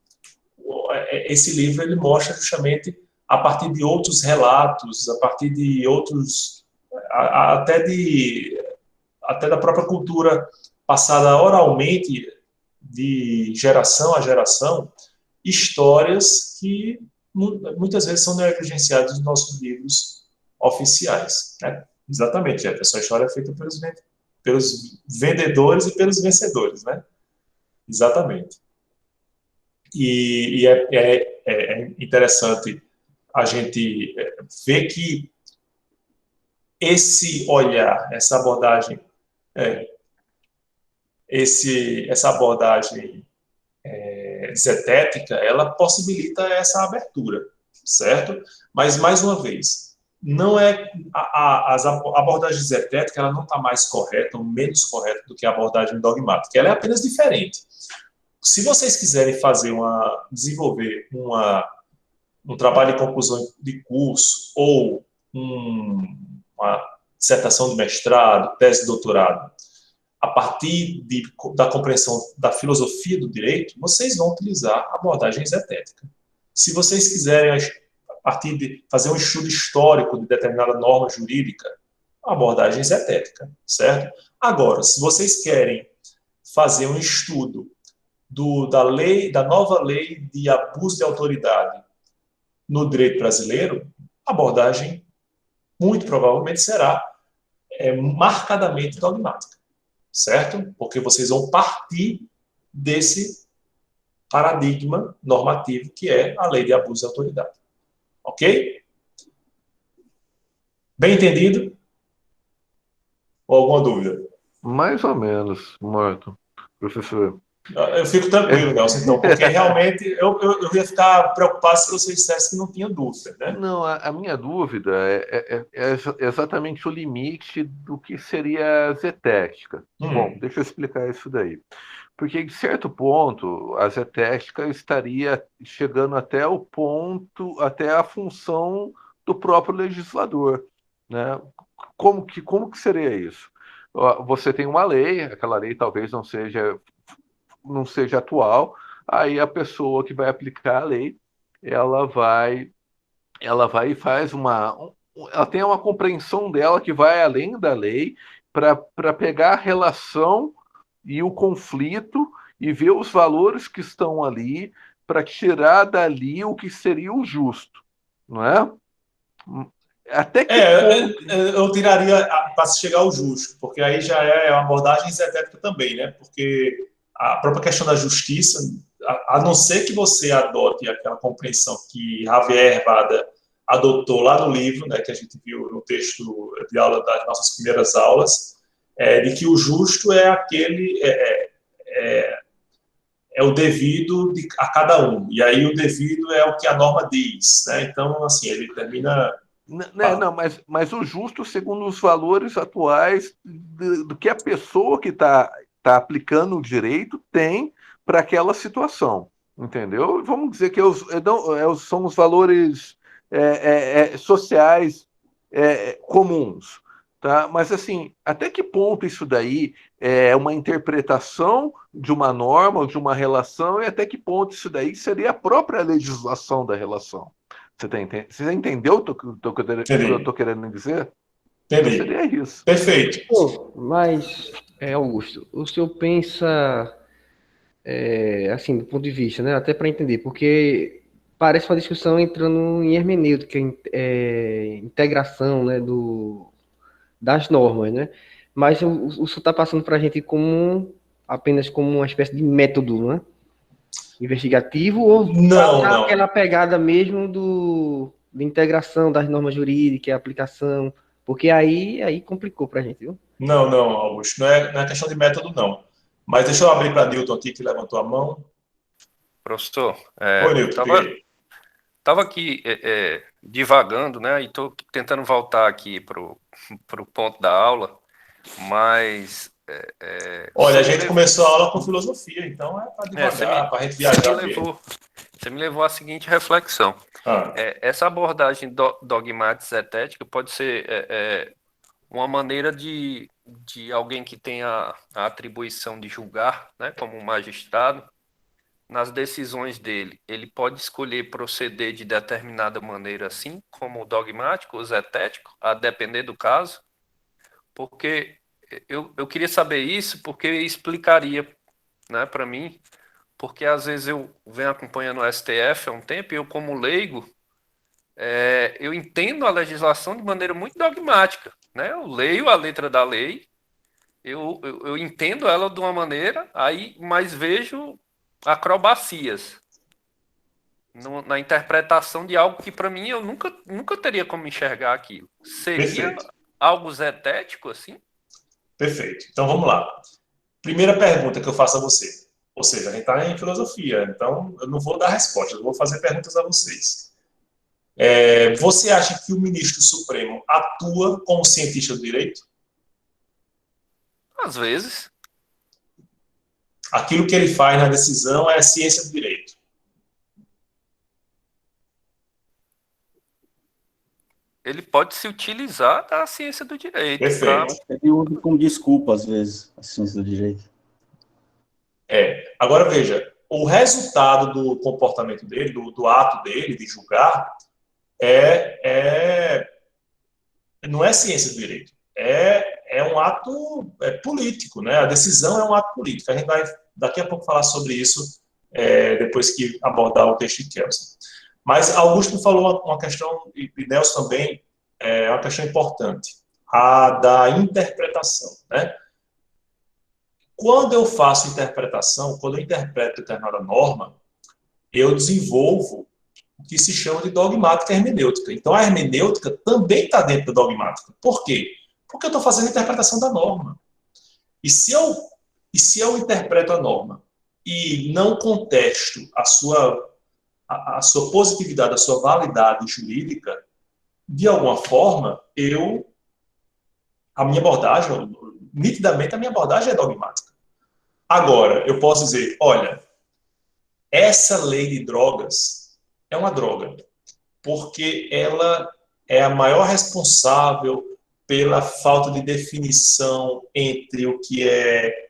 esse livro ele mostra justamente a partir de outros relatos, a partir de outros, até da própria cultura passada oralmente de geração a geração, histórias que muitas vezes são negligenciadas nos nossos livros oficiais, né? Exatamente, Jefferson, a história é feita pelos vendedores e pelos vencedores, né? Exatamente. E é interessante a gente ver que esse olhar, essa abordagem zetética, ela possibilita essa abertura, certo? Mas, mais uma vez, não é a abordagem zetética, ela não está mais correta ou menos correta do que a abordagem dogmática, ela é apenas diferente. Se vocês quiserem desenvolver um trabalho de conclusão de curso ou uma dissertação de mestrado, tese de doutorado, a partir da compreensão da filosofia do direito, vocês vão utilizar a abordagem zetética. Se vocês quiserem, a partir de fazer um estudo histórico de determinada norma jurídica, a abordagem zetética, certo? Agora, se vocês querem fazer um estudo da nova lei de abuso de autoridade no direito brasileiro, a abordagem muito provavelmente será marcadamente dogmática, certo? Porque vocês vão partir desse paradigma normativo que é a lei de abuso de autoridade. Ok? Bem entendido? Ou alguma dúvida?
Mais ou menos, Morton, professor.
Eu fico tranquilo, Nelson, então, porque realmente eu ia ficar preocupado se você dissesse que não tinha dúvida, né?
Não, a minha dúvida é exatamente o limite do que seria a zetética. Bom, deixa eu explicar isso daí. Porque, em certo ponto, a zetética estaria chegando até até a função do próprio legislador, né? Como que seria isso? Você tem uma lei, aquela lei talvez não seja atual, aí a pessoa que vai aplicar a lei, ela vai e faz ela tem uma compreensão dela que vai além da lei para pegar a relação e o conflito e ver os valores que estão ali para tirar dali o que seria o justo, não é? Até que
eu tiraria para chegar ao justo, porque aí já é uma abordagem zetética também, né? Porque a própria questão da justiça, a não ser que você adote aquela compreensão que Javier Vada adotou lá no livro, né, que a gente viu no texto de aula das nossas primeiras aulas, de que o justo é aquele, é o devido a cada um, e aí o devido é o que a norma diz, né? Então, assim, ele termina...
Não, mas o justo segundo os valores atuais do que a pessoa que está aplicando o direito tem para aquela situação, entendeu? Vamos dizer que são os valores sociais comuns, tá? Mas assim, até que ponto isso daí é uma interpretação de uma norma ou de uma relação e até que ponto isso daí seria a própria legislação da relação? Você entendeu o que eu estou querendo dizer?
Entendi.
Então seria isso.
Perfeito.
Pô, mas, Augusto, o senhor pensa, assim, do ponto de vista, né? Até para entender, porque parece uma discussão entrando em hermenêutica, integração, né, das normas, né? Mas o senhor está passando para a gente apenas como uma espécie de método, né? Investigativo ou
Não.
aquela pegada mesmo de integração das normas jurídicas, aplicação, porque aí complicou para a gente, viu?
Não, Augusto, não é questão de método, não. Mas deixa eu abrir para Newton aqui, que levantou a mão.
Professor,
Oi, Newton,
estava aqui divagando, né, e estou tentando voltar aqui para o ponto da aula, mas...
Olha, a gente começou a aula com filosofia, então é para devagar, para a gente viajar.
Você me levou à seguinte reflexão. Essa abordagem dogmática zetética pode ser uma maneira de alguém que tem a atribuição de julgar, né, como um magistrado, nas decisões dele. Ele pode escolher proceder de determinada maneira, assim, como o dogmático, o zetético, a depender do caso, porque... Eu queria saber isso porque explicaria, né, para mim, porque às vezes eu venho acompanhando o STF há um tempo e eu, como leigo, eu entendo a legislação de maneira muito dogmática, né? Eu leio a letra da lei, eu entendo ela de uma maneira, mas vejo acrobacias na interpretação de algo que, para mim, eu nunca teria como enxergar aquilo. Seria
Perfeito.
Algo zetético, assim?
Perfeito. Então, vamos lá. Primeira pergunta que eu faço a você. Ou seja, a gente está em filosofia, então eu não vou dar resposta, eu vou fazer perguntas a vocês. Você acha que o ministro Supremo atua como cientista do direito?
Às vezes.
Aquilo que ele faz na decisão é a ciência do direito.
Ele pode se utilizar da ciência do direito.
Perfeito.
Ele usa como desculpa, às vezes, a ciência do direito.
Agora, veja, o resultado do comportamento dele, do ato dele, de julgar, não é ciência do direito. É um ato político, né? A decisão é um ato político. A gente vai, daqui a pouco, falar sobre isso, depois que abordar o texto de Kelsen. Mas Augusto falou uma questão, e Nelson também, uma questão importante, a da interpretação, né? Quando eu faço interpretação, quando eu interpreto determinada norma, eu desenvolvo o que se chama de dogmática hermenêutica. Então, a hermenêutica também está dentro da dogmática. Por quê? Porque eu estou fazendo a interpretação da norma. E se eu interpreto a norma e não contesto a sua positividade, a sua validade jurídica, de alguma forma, nitidamente a minha abordagem é dogmática. Agora, eu posso dizer, olha, essa lei de drogas é uma droga, porque ela é a maior responsável pela falta de definição entre o que é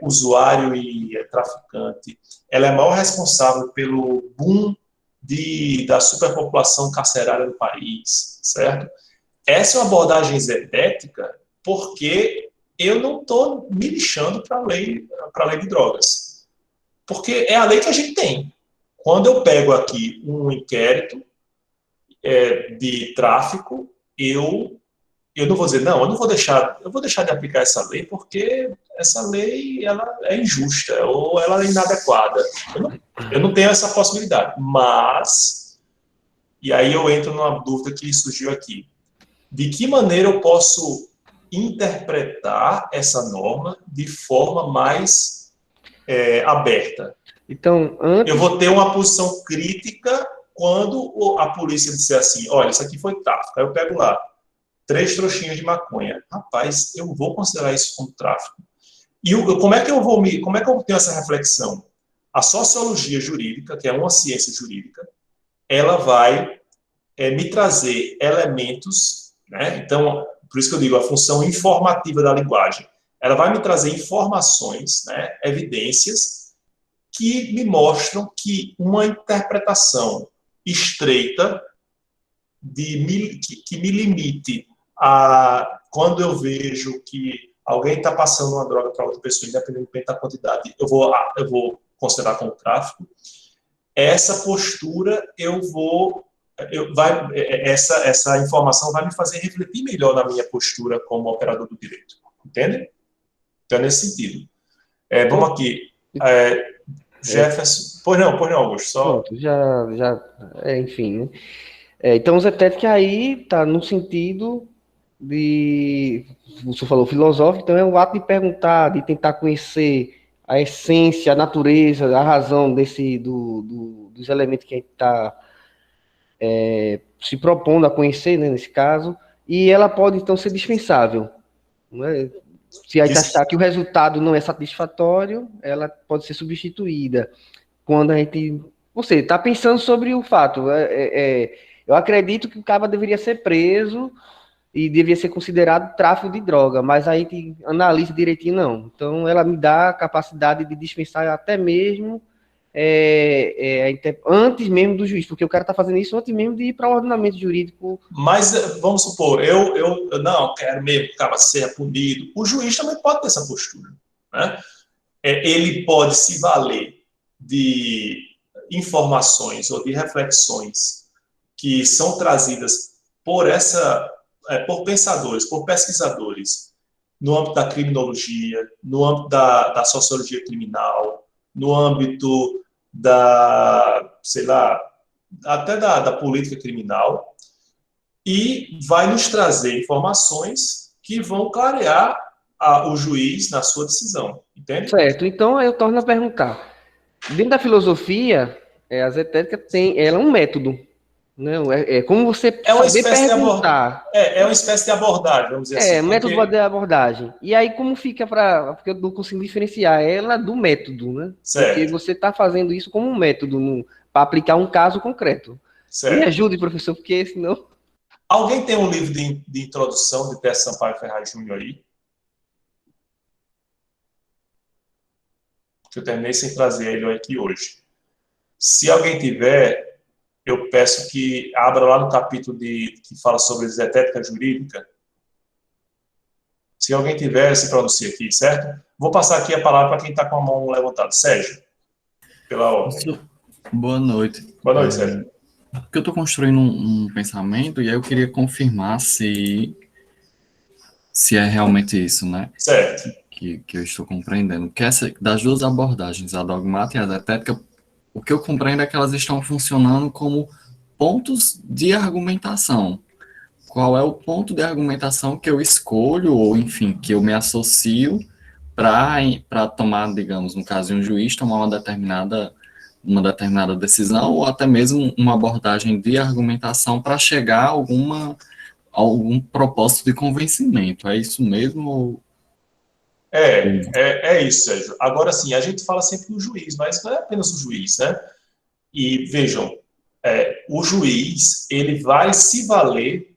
usuário e traficante. Ela é a maior responsável pelo boom da superpopulação carcerária do país, certo? Essa é uma abordagem zetética porque eu não estou me lixando para a lei de drogas. Porque é a lei que a gente tem. Quando eu pego aqui um inquérito de tráfico, eu não vou dizer, não, eu vou deixar de aplicar essa lei porque essa lei ela é injusta ou ela é inadequada. Eu não tenho essa possibilidade, mas, e aí eu entro numa dúvida que surgiu aqui, de que maneira eu posso interpretar essa norma de forma mais aberta?
Então,
eu vou ter uma posição crítica quando a polícia disser assim, olha, isso aqui foi tráfico. Aí eu pego lá 3 trouxinhas de maconha. Rapaz, eu vou considerar isso como tráfico. E como é que eu tenho essa reflexão? A sociologia jurídica, que é uma ciência jurídica, ela vai me trazer elementos, né? Então, por isso que eu digo, a função informativa da linguagem. Ela vai me trazer informações, né? Evidências, que me mostram que uma interpretação estreita que me limite a, quando eu vejo que alguém está passando uma droga para outra pessoa, independentemente da quantidade, eu vou considerar como tráfico. Essa postura essa informação vai me fazer refletir melhor na minha postura como operador do direito. Entende? Então, é nesse sentido. Vamos aqui. Jefferson. Pois não, Augusto. Só...
Pronto, enfim, né? Então, o zetética aí está no sentido de, você falou, filosófico, então é o ato de perguntar, de tentar conhecer a essência, a natureza, a razão dos elementos que a gente está se propondo a conhecer, né, nesse caso, e ela pode, então, ser dispensável. Né? Se a gente achar que o resultado não é satisfatório, ela pode ser substituída. Quando a gente... Você está pensando sobre o fato. Eu acredito que o cara deveria ser preso e deveria ser considerado tráfico de droga, mas aí a gente analisa direitinho, não. Então, ela me dá a capacidade de dispensar até mesmo antes mesmo do juiz, porque o cara está fazendo isso antes mesmo de ir para o ordenamento jurídico.
Mas, vamos supor, eu não quero mesmo que o cara seja punido. O juiz também pode ter essa postura. Né? Ele pode se valer de informações ou de reflexões que são trazidas por pensadores, por pesquisadores, no âmbito da criminologia, no âmbito da sociologia criminal, no âmbito sei lá, até da política criminal, e vai nos trazer informações que vão clarear o juiz na sua decisão, entende?
Certo, então eu torno a perguntar. Dentro da filosofia, a zetética ela é um método. Não, como você saber perguntar.
É uma espécie de abordagem, vamos dizer assim.
Método de abordagem. E aí, como fica porque eu não consigo diferenciar ela do método, né?
Certo.
Porque você está fazendo isso como um método, para aplicar um caso concreto. Certo. Me ajude, professor, porque senão...
Alguém tem um livro de introdução de Tércio Sampaio Ferraz Júnior aí? Que eu terminei sem trazer ele aqui hoje. Se alguém tiver... eu peço que abra lá no capítulo que fala sobre zetética jurídica. Se alguém tiver, se pronuncie aqui, certo? Vou passar aqui a palavra para quem está com a mão levantada. Sérgio, pela ordem.
Boa noite.
Boa noite, Sérgio.
Porque eu estou construindo um pensamento e aí eu queria confirmar se é realmente isso, né?
Certo.
Que eu estou compreendendo. Que das duas abordagens, a dogmática e a zetética, o que eu compreendo é que elas estão funcionando como pontos de argumentação. Qual é o ponto de argumentação que eu escolho, ou enfim, que eu me associo para tomar, digamos, no caso de um juiz, tomar uma determinada decisão, ou até mesmo uma abordagem de argumentação para chegar a algum propósito de convencimento. É isso mesmo?
É isso, Sérgio. Agora, sim, a gente fala sempre do juiz, mas não é apenas o juiz, né? E, vejam, o juiz, ele vai se valer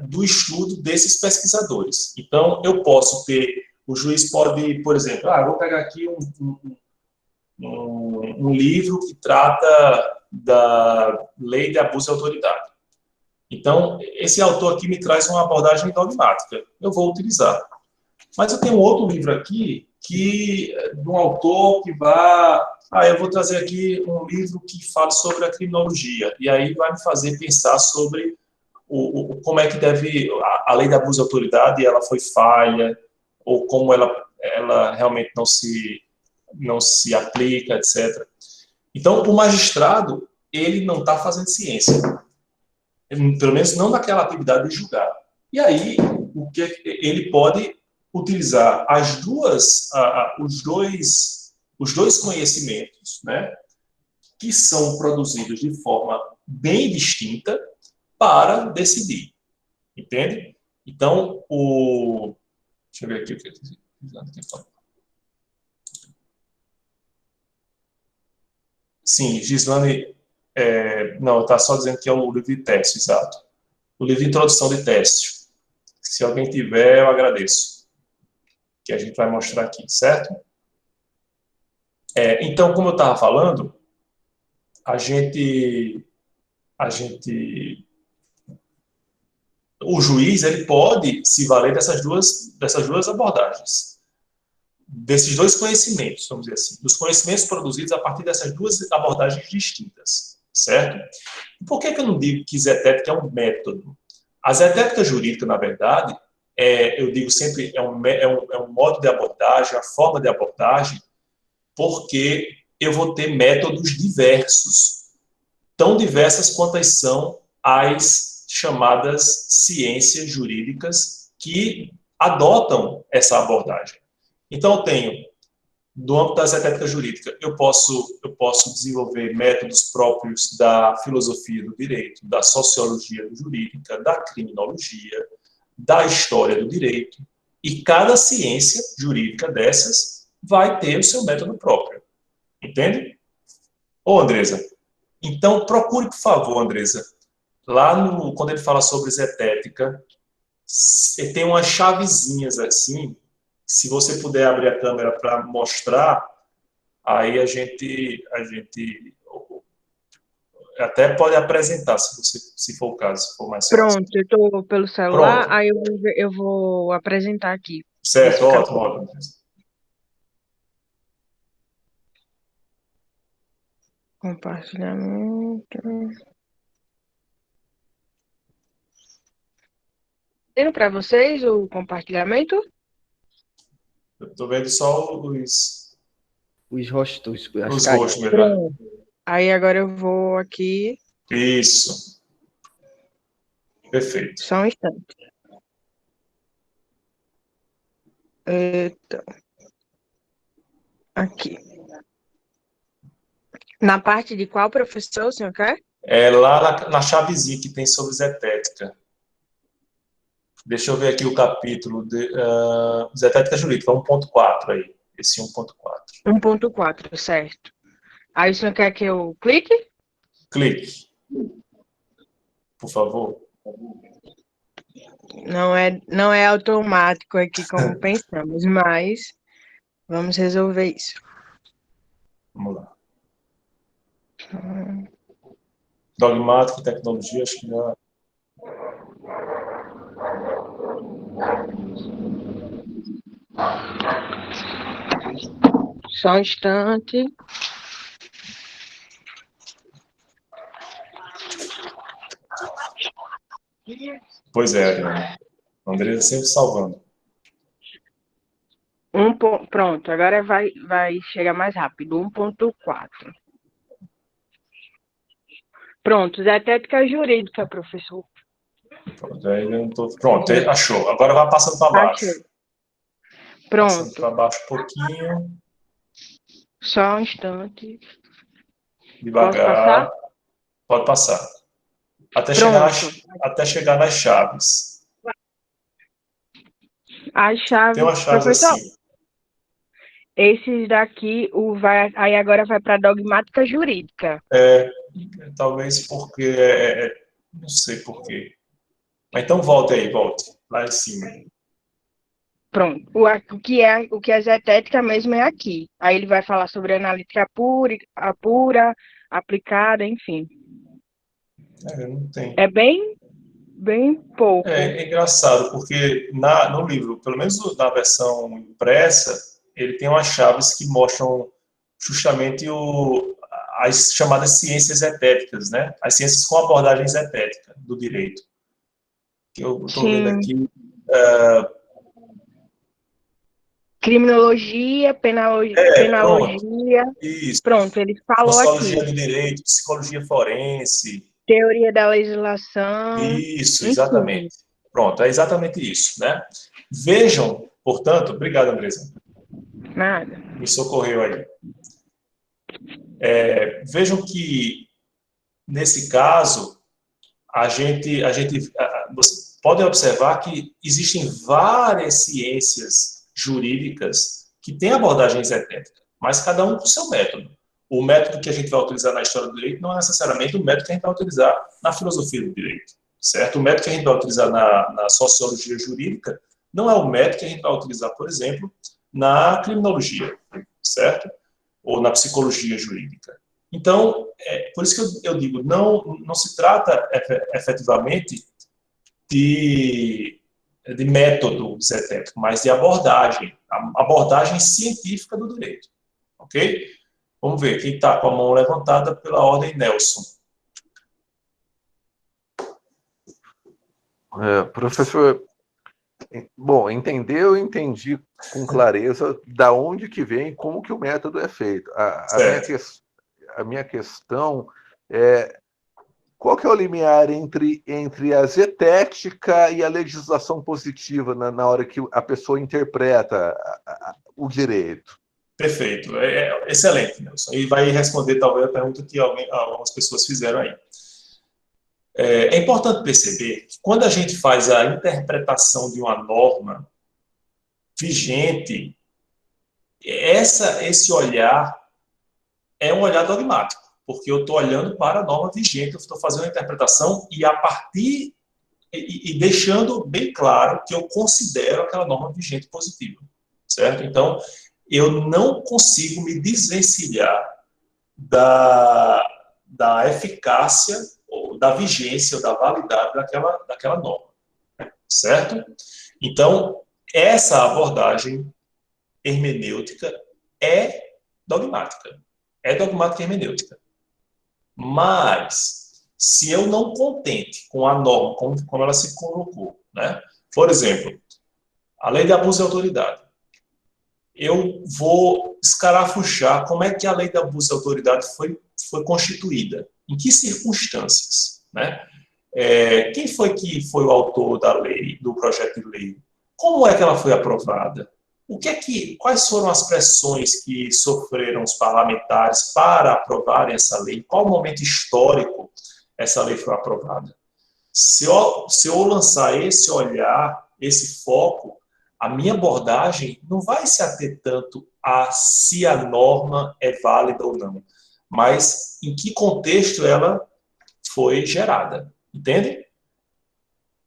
do estudo desses pesquisadores. Então, o juiz pode, por exemplo, eu vou pegar aqui um livro que trata da lei de abuso de autoridade. Então, esse autor aqui me traz uma abordagem dogmática. Eu vou utilizar. Mas eu tenho um outro livro aqui, de um autor que eu vou trazer aqui um livro que fala sobre a criminologia. E aí vai me fazer pensar sobre como é que a lei de abuso de autoridade, ela foi falha, ou como ela realmente não se aplica, etc. Então, o magistrado, ele não está fazendo ciência, pelo menos não naquela atividade de julgar. E aí, ele pode utilizar os dois conhecimentos, né, que são produzidos de forma bem distinta para decidir. Entende? Então, deixa eu ver aqui o que eu fiz. Sim, Gislane, não, está só dizendo que é o livro de teste, exato. O livro de introdução de teste. Se alguém tiver, eu agradeço. Que a gente vai mostrar aqui, certo? Então, como eu estava falando, o juiz, ele pode se valer dessas duas abordagens. Desses dois conhecimentos, vamos dizer assim, dos conhecimentos produzidos a partir dessas duas abordagens distintas, certo? Por que eu não digo que zetética é um método? A zetética jurídica, na verdade, eu digo sempre, é um modo de abordagem, a forma de abordagem, porque eu vou ter métodos diversos, tão diversas quantas são as chamadas ciências jurídicas que adotam essa abordagem. Então, eu tenho, no âmbito da zetética jurídica, eu posso desenvolver métodos próprios da filosofia do direito, da sociologia jurídica, da criminologia, da história do direito, e cada ciência jurídica dessas vai ter o seu método próprio. Entende? Ô, Andresa, então procure, por favor, Andresa, lá quando ele fala sobre zetética, tem umas chavezinhas assim. Se você puder abrir a câmera para mostrar, aí a gente até pode apresentar, se for o caso, se for mais fácil.
Pronto, eu estou pelo celular,
Pronto.
aí eu vou apresentar aqui.
Certo, ótimo.
Compartilhamento. Tendo para vocês o compartilhamento?
Eu estou vendo só os
rostos,
os rostos mesmo.
Pronto. Aí agora eu vou aqui.
Isso. Perfeito.
Só um instante. Eita. Aqui. Na parte de qual, professor, o senhor quer?
Lá na chavezinha que tem sobre zetética. Deixa eu ver aqui o capítulo de zetética jurídica, 1.4 aí. Esse 1.4.
1.4, certo. Aí o senhor quer que eu clique?
Clique. Por favor.
Não é automático aqui como pensamos, mas vamos resolver isso.
Vamos lá. Dogmática e tecnologia, acho que já...
Só um instante.
Pois é, Adriana. A Andresa sempre salvando.
Pronto, agora vai chegar mais rápido. 1.4. Pronto, zetética jurídica, professor.
Pronto, aí eu não tô... Pronto, achou. Agora vai passando para baixo.
Achei. Pronto.
Passando para baixo um pouquinho.
Só um instante.
Devagar. Pode passar. Até chegar nas chaves.
As chaves.
Tem uma chave
professor,
assim.
Esses daqui, aí agora vai para dogmática jurídica.
Talvez porque... não sei por quê. Mas então volte aí, volte. Lá em cima.
Pronto. O que é zetética mesmo é aqui. Aí ele vai falar sobre analítica pura, aplicada, enfim.
Não tem.
É bem pouco.
É engraçado, porque no livro, pelo menos na versão impressa, ele tem umas chaves que mostram justamente as chamadas ciências zetéticas, né? As ciências com abordagem zetética do direito. Que eu estou vendo aqui.
criminologia, penologia.
Isso.
Pronto, ele falou
Sociologia
aqui.
do direito, psicologia forense.
Teoria da legislação.
Isso,
enfim.
exatamente. Pronto, é exatamente isso, né? Vejam, portanto, obrigado, Andresa.
Nada.
Me socorreu aí. Vejam que, nesse caso, vocês podem observar que existem várias ciências jurídicas que têm abordagem zetética, mas cada um com o seu método. O método que a gente vai utilizar na história do direito não é necessariamente o método que a gente vai utilizar na filosofia do direito, certo? O método que a gente vai utilizar na sociologia jurídica não é o método que a gente vai utilizar, por exemplo, na criminologia, certo? Ou na psicologia jurídica. Então, por isso que eu digo, não se trata efetivamente de método zetético, mas de abordagem científica do direito, ok? Vamos ver, quem está com a mão levantada pela ordem, Nelson.
Professor, bom, eu entendi com clareza da onde que vem, como que o método é feito. A minha questão é qual que é o limiar entre a zetética e a legislação positiva na hora que a pessoa interpreta o direito?
Perfeito, excelente, Nelson. E vai responder talvez a pergunta que algumas pessoas fizeram aí. É importante perceber que quando a gente faz a interpretação de uma norma vigente, esse olhar é um olhar dogmático, porque eu estou olhando para a norma vigente, eu estou fazendo a interpretação e a partir e deixando bem claro que eu considero aquela norma vigente positiva, certo? Então, eu não consigo me desvencilhar da eficácia, ou da vigência, ou da validade daquela norma, certo? Então, essa abordagem hermenêutica é dogmática. É dogmática hermenêutica. Mas, se eu não contente com a norma, como ela se colocou, né? Por exemplo, a lei de abuso de autoridade. Eu vou escarafuchar como é que a lei de abuso de autoridade foi constituída, em que circunstâncias, né? Quem foi que foi o autor da lei, do projeto de lei? Como é que ela foi aprovada? Quais foram as pressões que sofreram os parlamentares para aprovarem essa lei? Em qual momento histórico essa lei foi aprovada? Se eu lançar esse olhar, esse foco, a minha abordagem não vai se ater tanto a se a norma é válida ou não, mas em que contexto ela foi gerada, entende?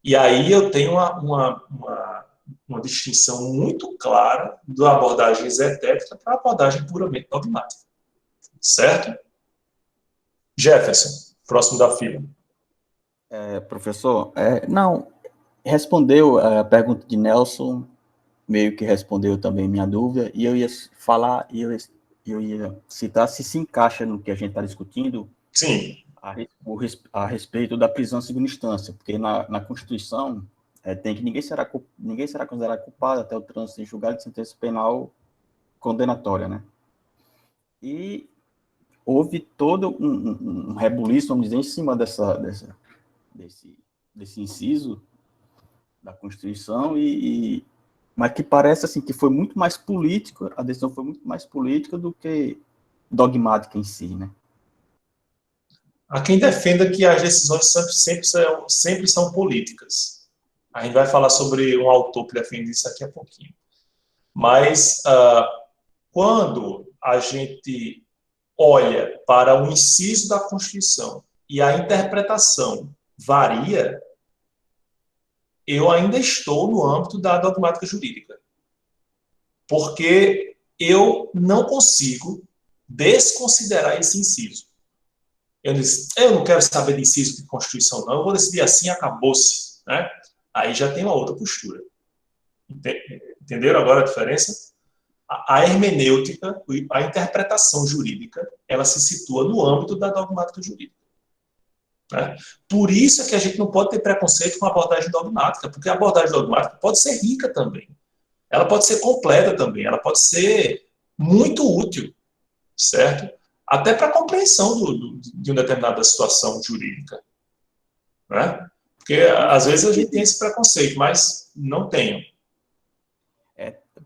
E aí eu tenho uma distinção muito clara da abordagem zetética para a abordagem puramente dogmática, certo? Jefferson, próximo da fila.
Professor, não, respondeu a pergunta de Nelson, meio que respondeu também minha dúvida, e eu ia falar, eu ia citar se encaixa no que a gente está discutindo.
Sim.
A respeito da prisão em segunda instância, porque na Constituição tem que ninguém será considerado culpado até o trânsito em julgado de sentença penal condenatória, né? E houve todo um rebuliço, vamos dizer, em cima desse inciso da Constituição, mas que parece assim que foi muito mais político, a decisão foi muito mais política do que dogmática em si, né?
Há quem defenda que as decisões sempre são políticas. A gente vai falar sobre um autor que defende isso daqui a pouquinho. Mas, quando a gente olha para o inciso da Constituição e a interpretação varia, eu ainda estou no âmbito da dogmática jurídica. Porque eu não consigo desconsiderar esse inciso. Eu não quero saber de inciso de Constituição, não. Eu vou decidir assim, acabou-se, né? Aí já tem uma outra postura. Entenderam agora a diferença? A hermenêutica, a interpretação jurídica, ela se situa no âmbito da dogmática jurídica. Né? Por isso é que a gente não pode ter preconceito com a abordagem dogmática, porque a abordagem dogmática pode ser rica também. ela pode ser completa também, ela pode ser muito útil, certo? Até para a compreensão de uma determinada situação jurídica, né? Porque, às vezes, a gente tem esse preconceito, mas não tenham.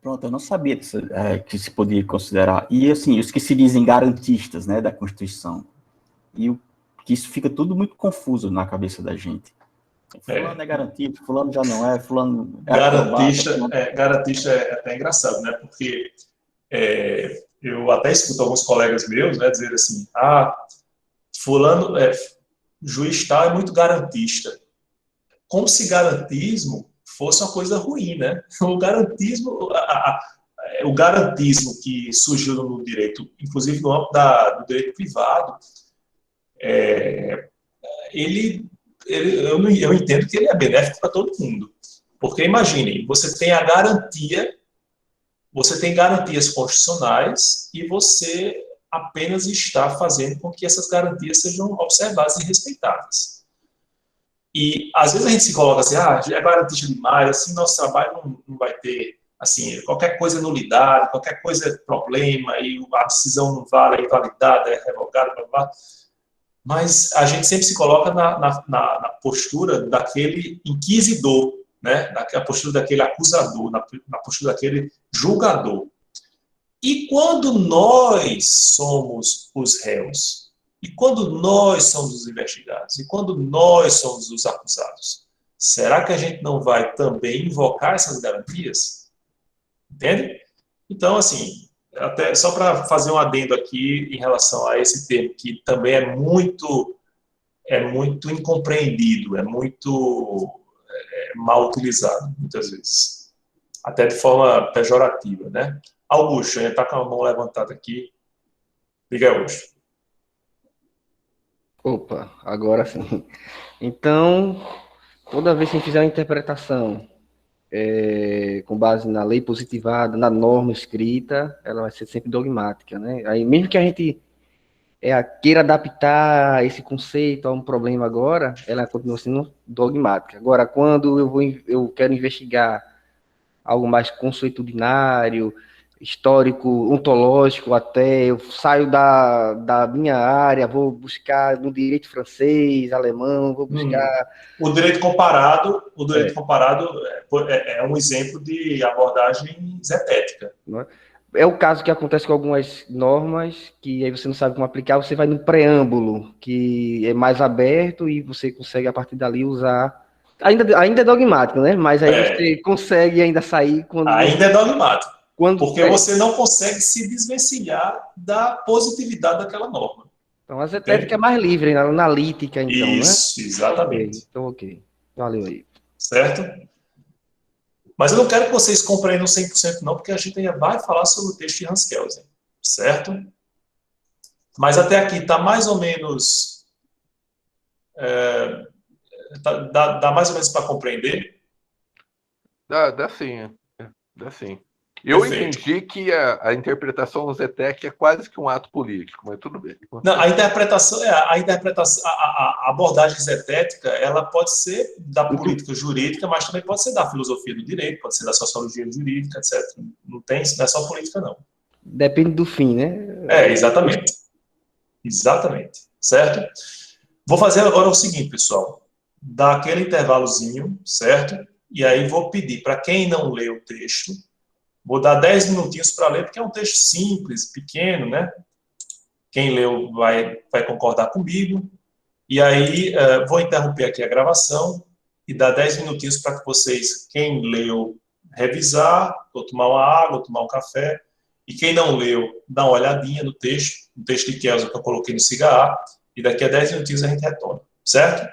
Pronto, eu não sabia que se podia considerar. E, assim, os que se dizem garantistas, né, da Constituição. E que isso fica tudo muito confuso na cabeça da gente. Fulano é garantista, fulano já não é, fulano é
garantista,
acrobata,
garantista é até engraçado, né? Porque eu até escuto alguns colegas meus, né, dizer assim, fulano, juiz tal é muito garantista. Como se garantismo fosse uma coisa ruim, né? O garantismo, o garantismo que surgiu no direito, inclusive no âmbito do direito privado, eu entendo que ele é benéfico para todo mundo. Porque, imaginem, você tem garantias constitucionais e você apenas está fazendo com que essas garantias sejam observadas e respeitadas. E, às vezes, a gente se coloca assim, é garantista demais, assim, nosso trabalho não vai ter, assim, qualquer coisa é nulidade, qualquer coisa é problema, e a decisão não vale, é invalidada, é revogada, blá, blá. Mas a gente sempre se coloca na postura daquele inquisidor, né? Na postura daquele acusador, na postura daquele julgador. E quando nós somos os réus? E quando nós somos os investigados? E quando nós somos os acusados? Será que a gente não vai também invocar essas garantias? Entende? Então, assim, até só para fazer um adendo aqui em relação a esse termo, que também é muito incompreendido, é muito mal utilizado, muitas vezes. Até de forma pejorativa, né? Augusto, ele está com a mão levantada aqui. Liga, Augusto.
Opa, agora sim. Então, toda vez que a gente fizer uma interpretação com base na lei positivada, na norma escrita, ela vai ser sempre dogmática, né? Aí, mesmo que a gente queira adaptar esse conceito a um problema agora, ela continua sendo dogmática. Agora, quando eu quero investigar algo mais consuetudinário, histórico, ontológico até, eu saio da minha área, vou buscar no direito francês, alemão, vou buscar...
O direito comparado é um exemplo de abordagem zetética.
É o caso que acontece com algumas normas, que aí você não sabe como aplicar, você vai no preâmbulo, que é mais aberto e você consegue, a partir dali, usar... Ainda é dogmático, né? Mas aí você consegue ainda sair quando...
Ainda é dogmático. Porque você não consegue se desvencilhar da positividade daquela norma.
Então, a zetética é mais livre, na analítica, então,
Isso,
né?
exatamente.
Então, ok. Valeu aí.
Certo? Mas eu não quero que vocês compreendam 100% não, porque a gente ainda vai falar sobre o texto de Hans Kelsen. Certo? Mas até aqui está mais ou menos... dá mais ou menos para compreender?
Dá sim. Dá sim. Eu entendi que a interpretação do Zetec é quase que um ato político, mas tudo bem.
Não, a abordagem zetética, ela pode ser da política jurídica, mas também pode ser da filosofia do direito, pode ser da sociologia jurídica, etc. Não é só política, não.
Depende do fim, né?
Exatamente. Exatamente. Certo? Vou fazer agora o seguinte, pessoal. Dá aquele intervalozinho, certo? E aí vou pedir para quem não lê o texto, vou dar 10 minutinhos para ler, porque é um texto simples, pequeno, né? Quem leu vai concordar comigo. E aí, vou interromper aqui a gravação e dar 10 minutinhos para que vocês, quem leu, revisar, ou tomar uma água, ou tomar um café. E quem não leu, dá uma olhadinha no texto de Kelsen que eu coloquei no CIGA, e daqui a 10 minutinhos a gente retorna. Certo?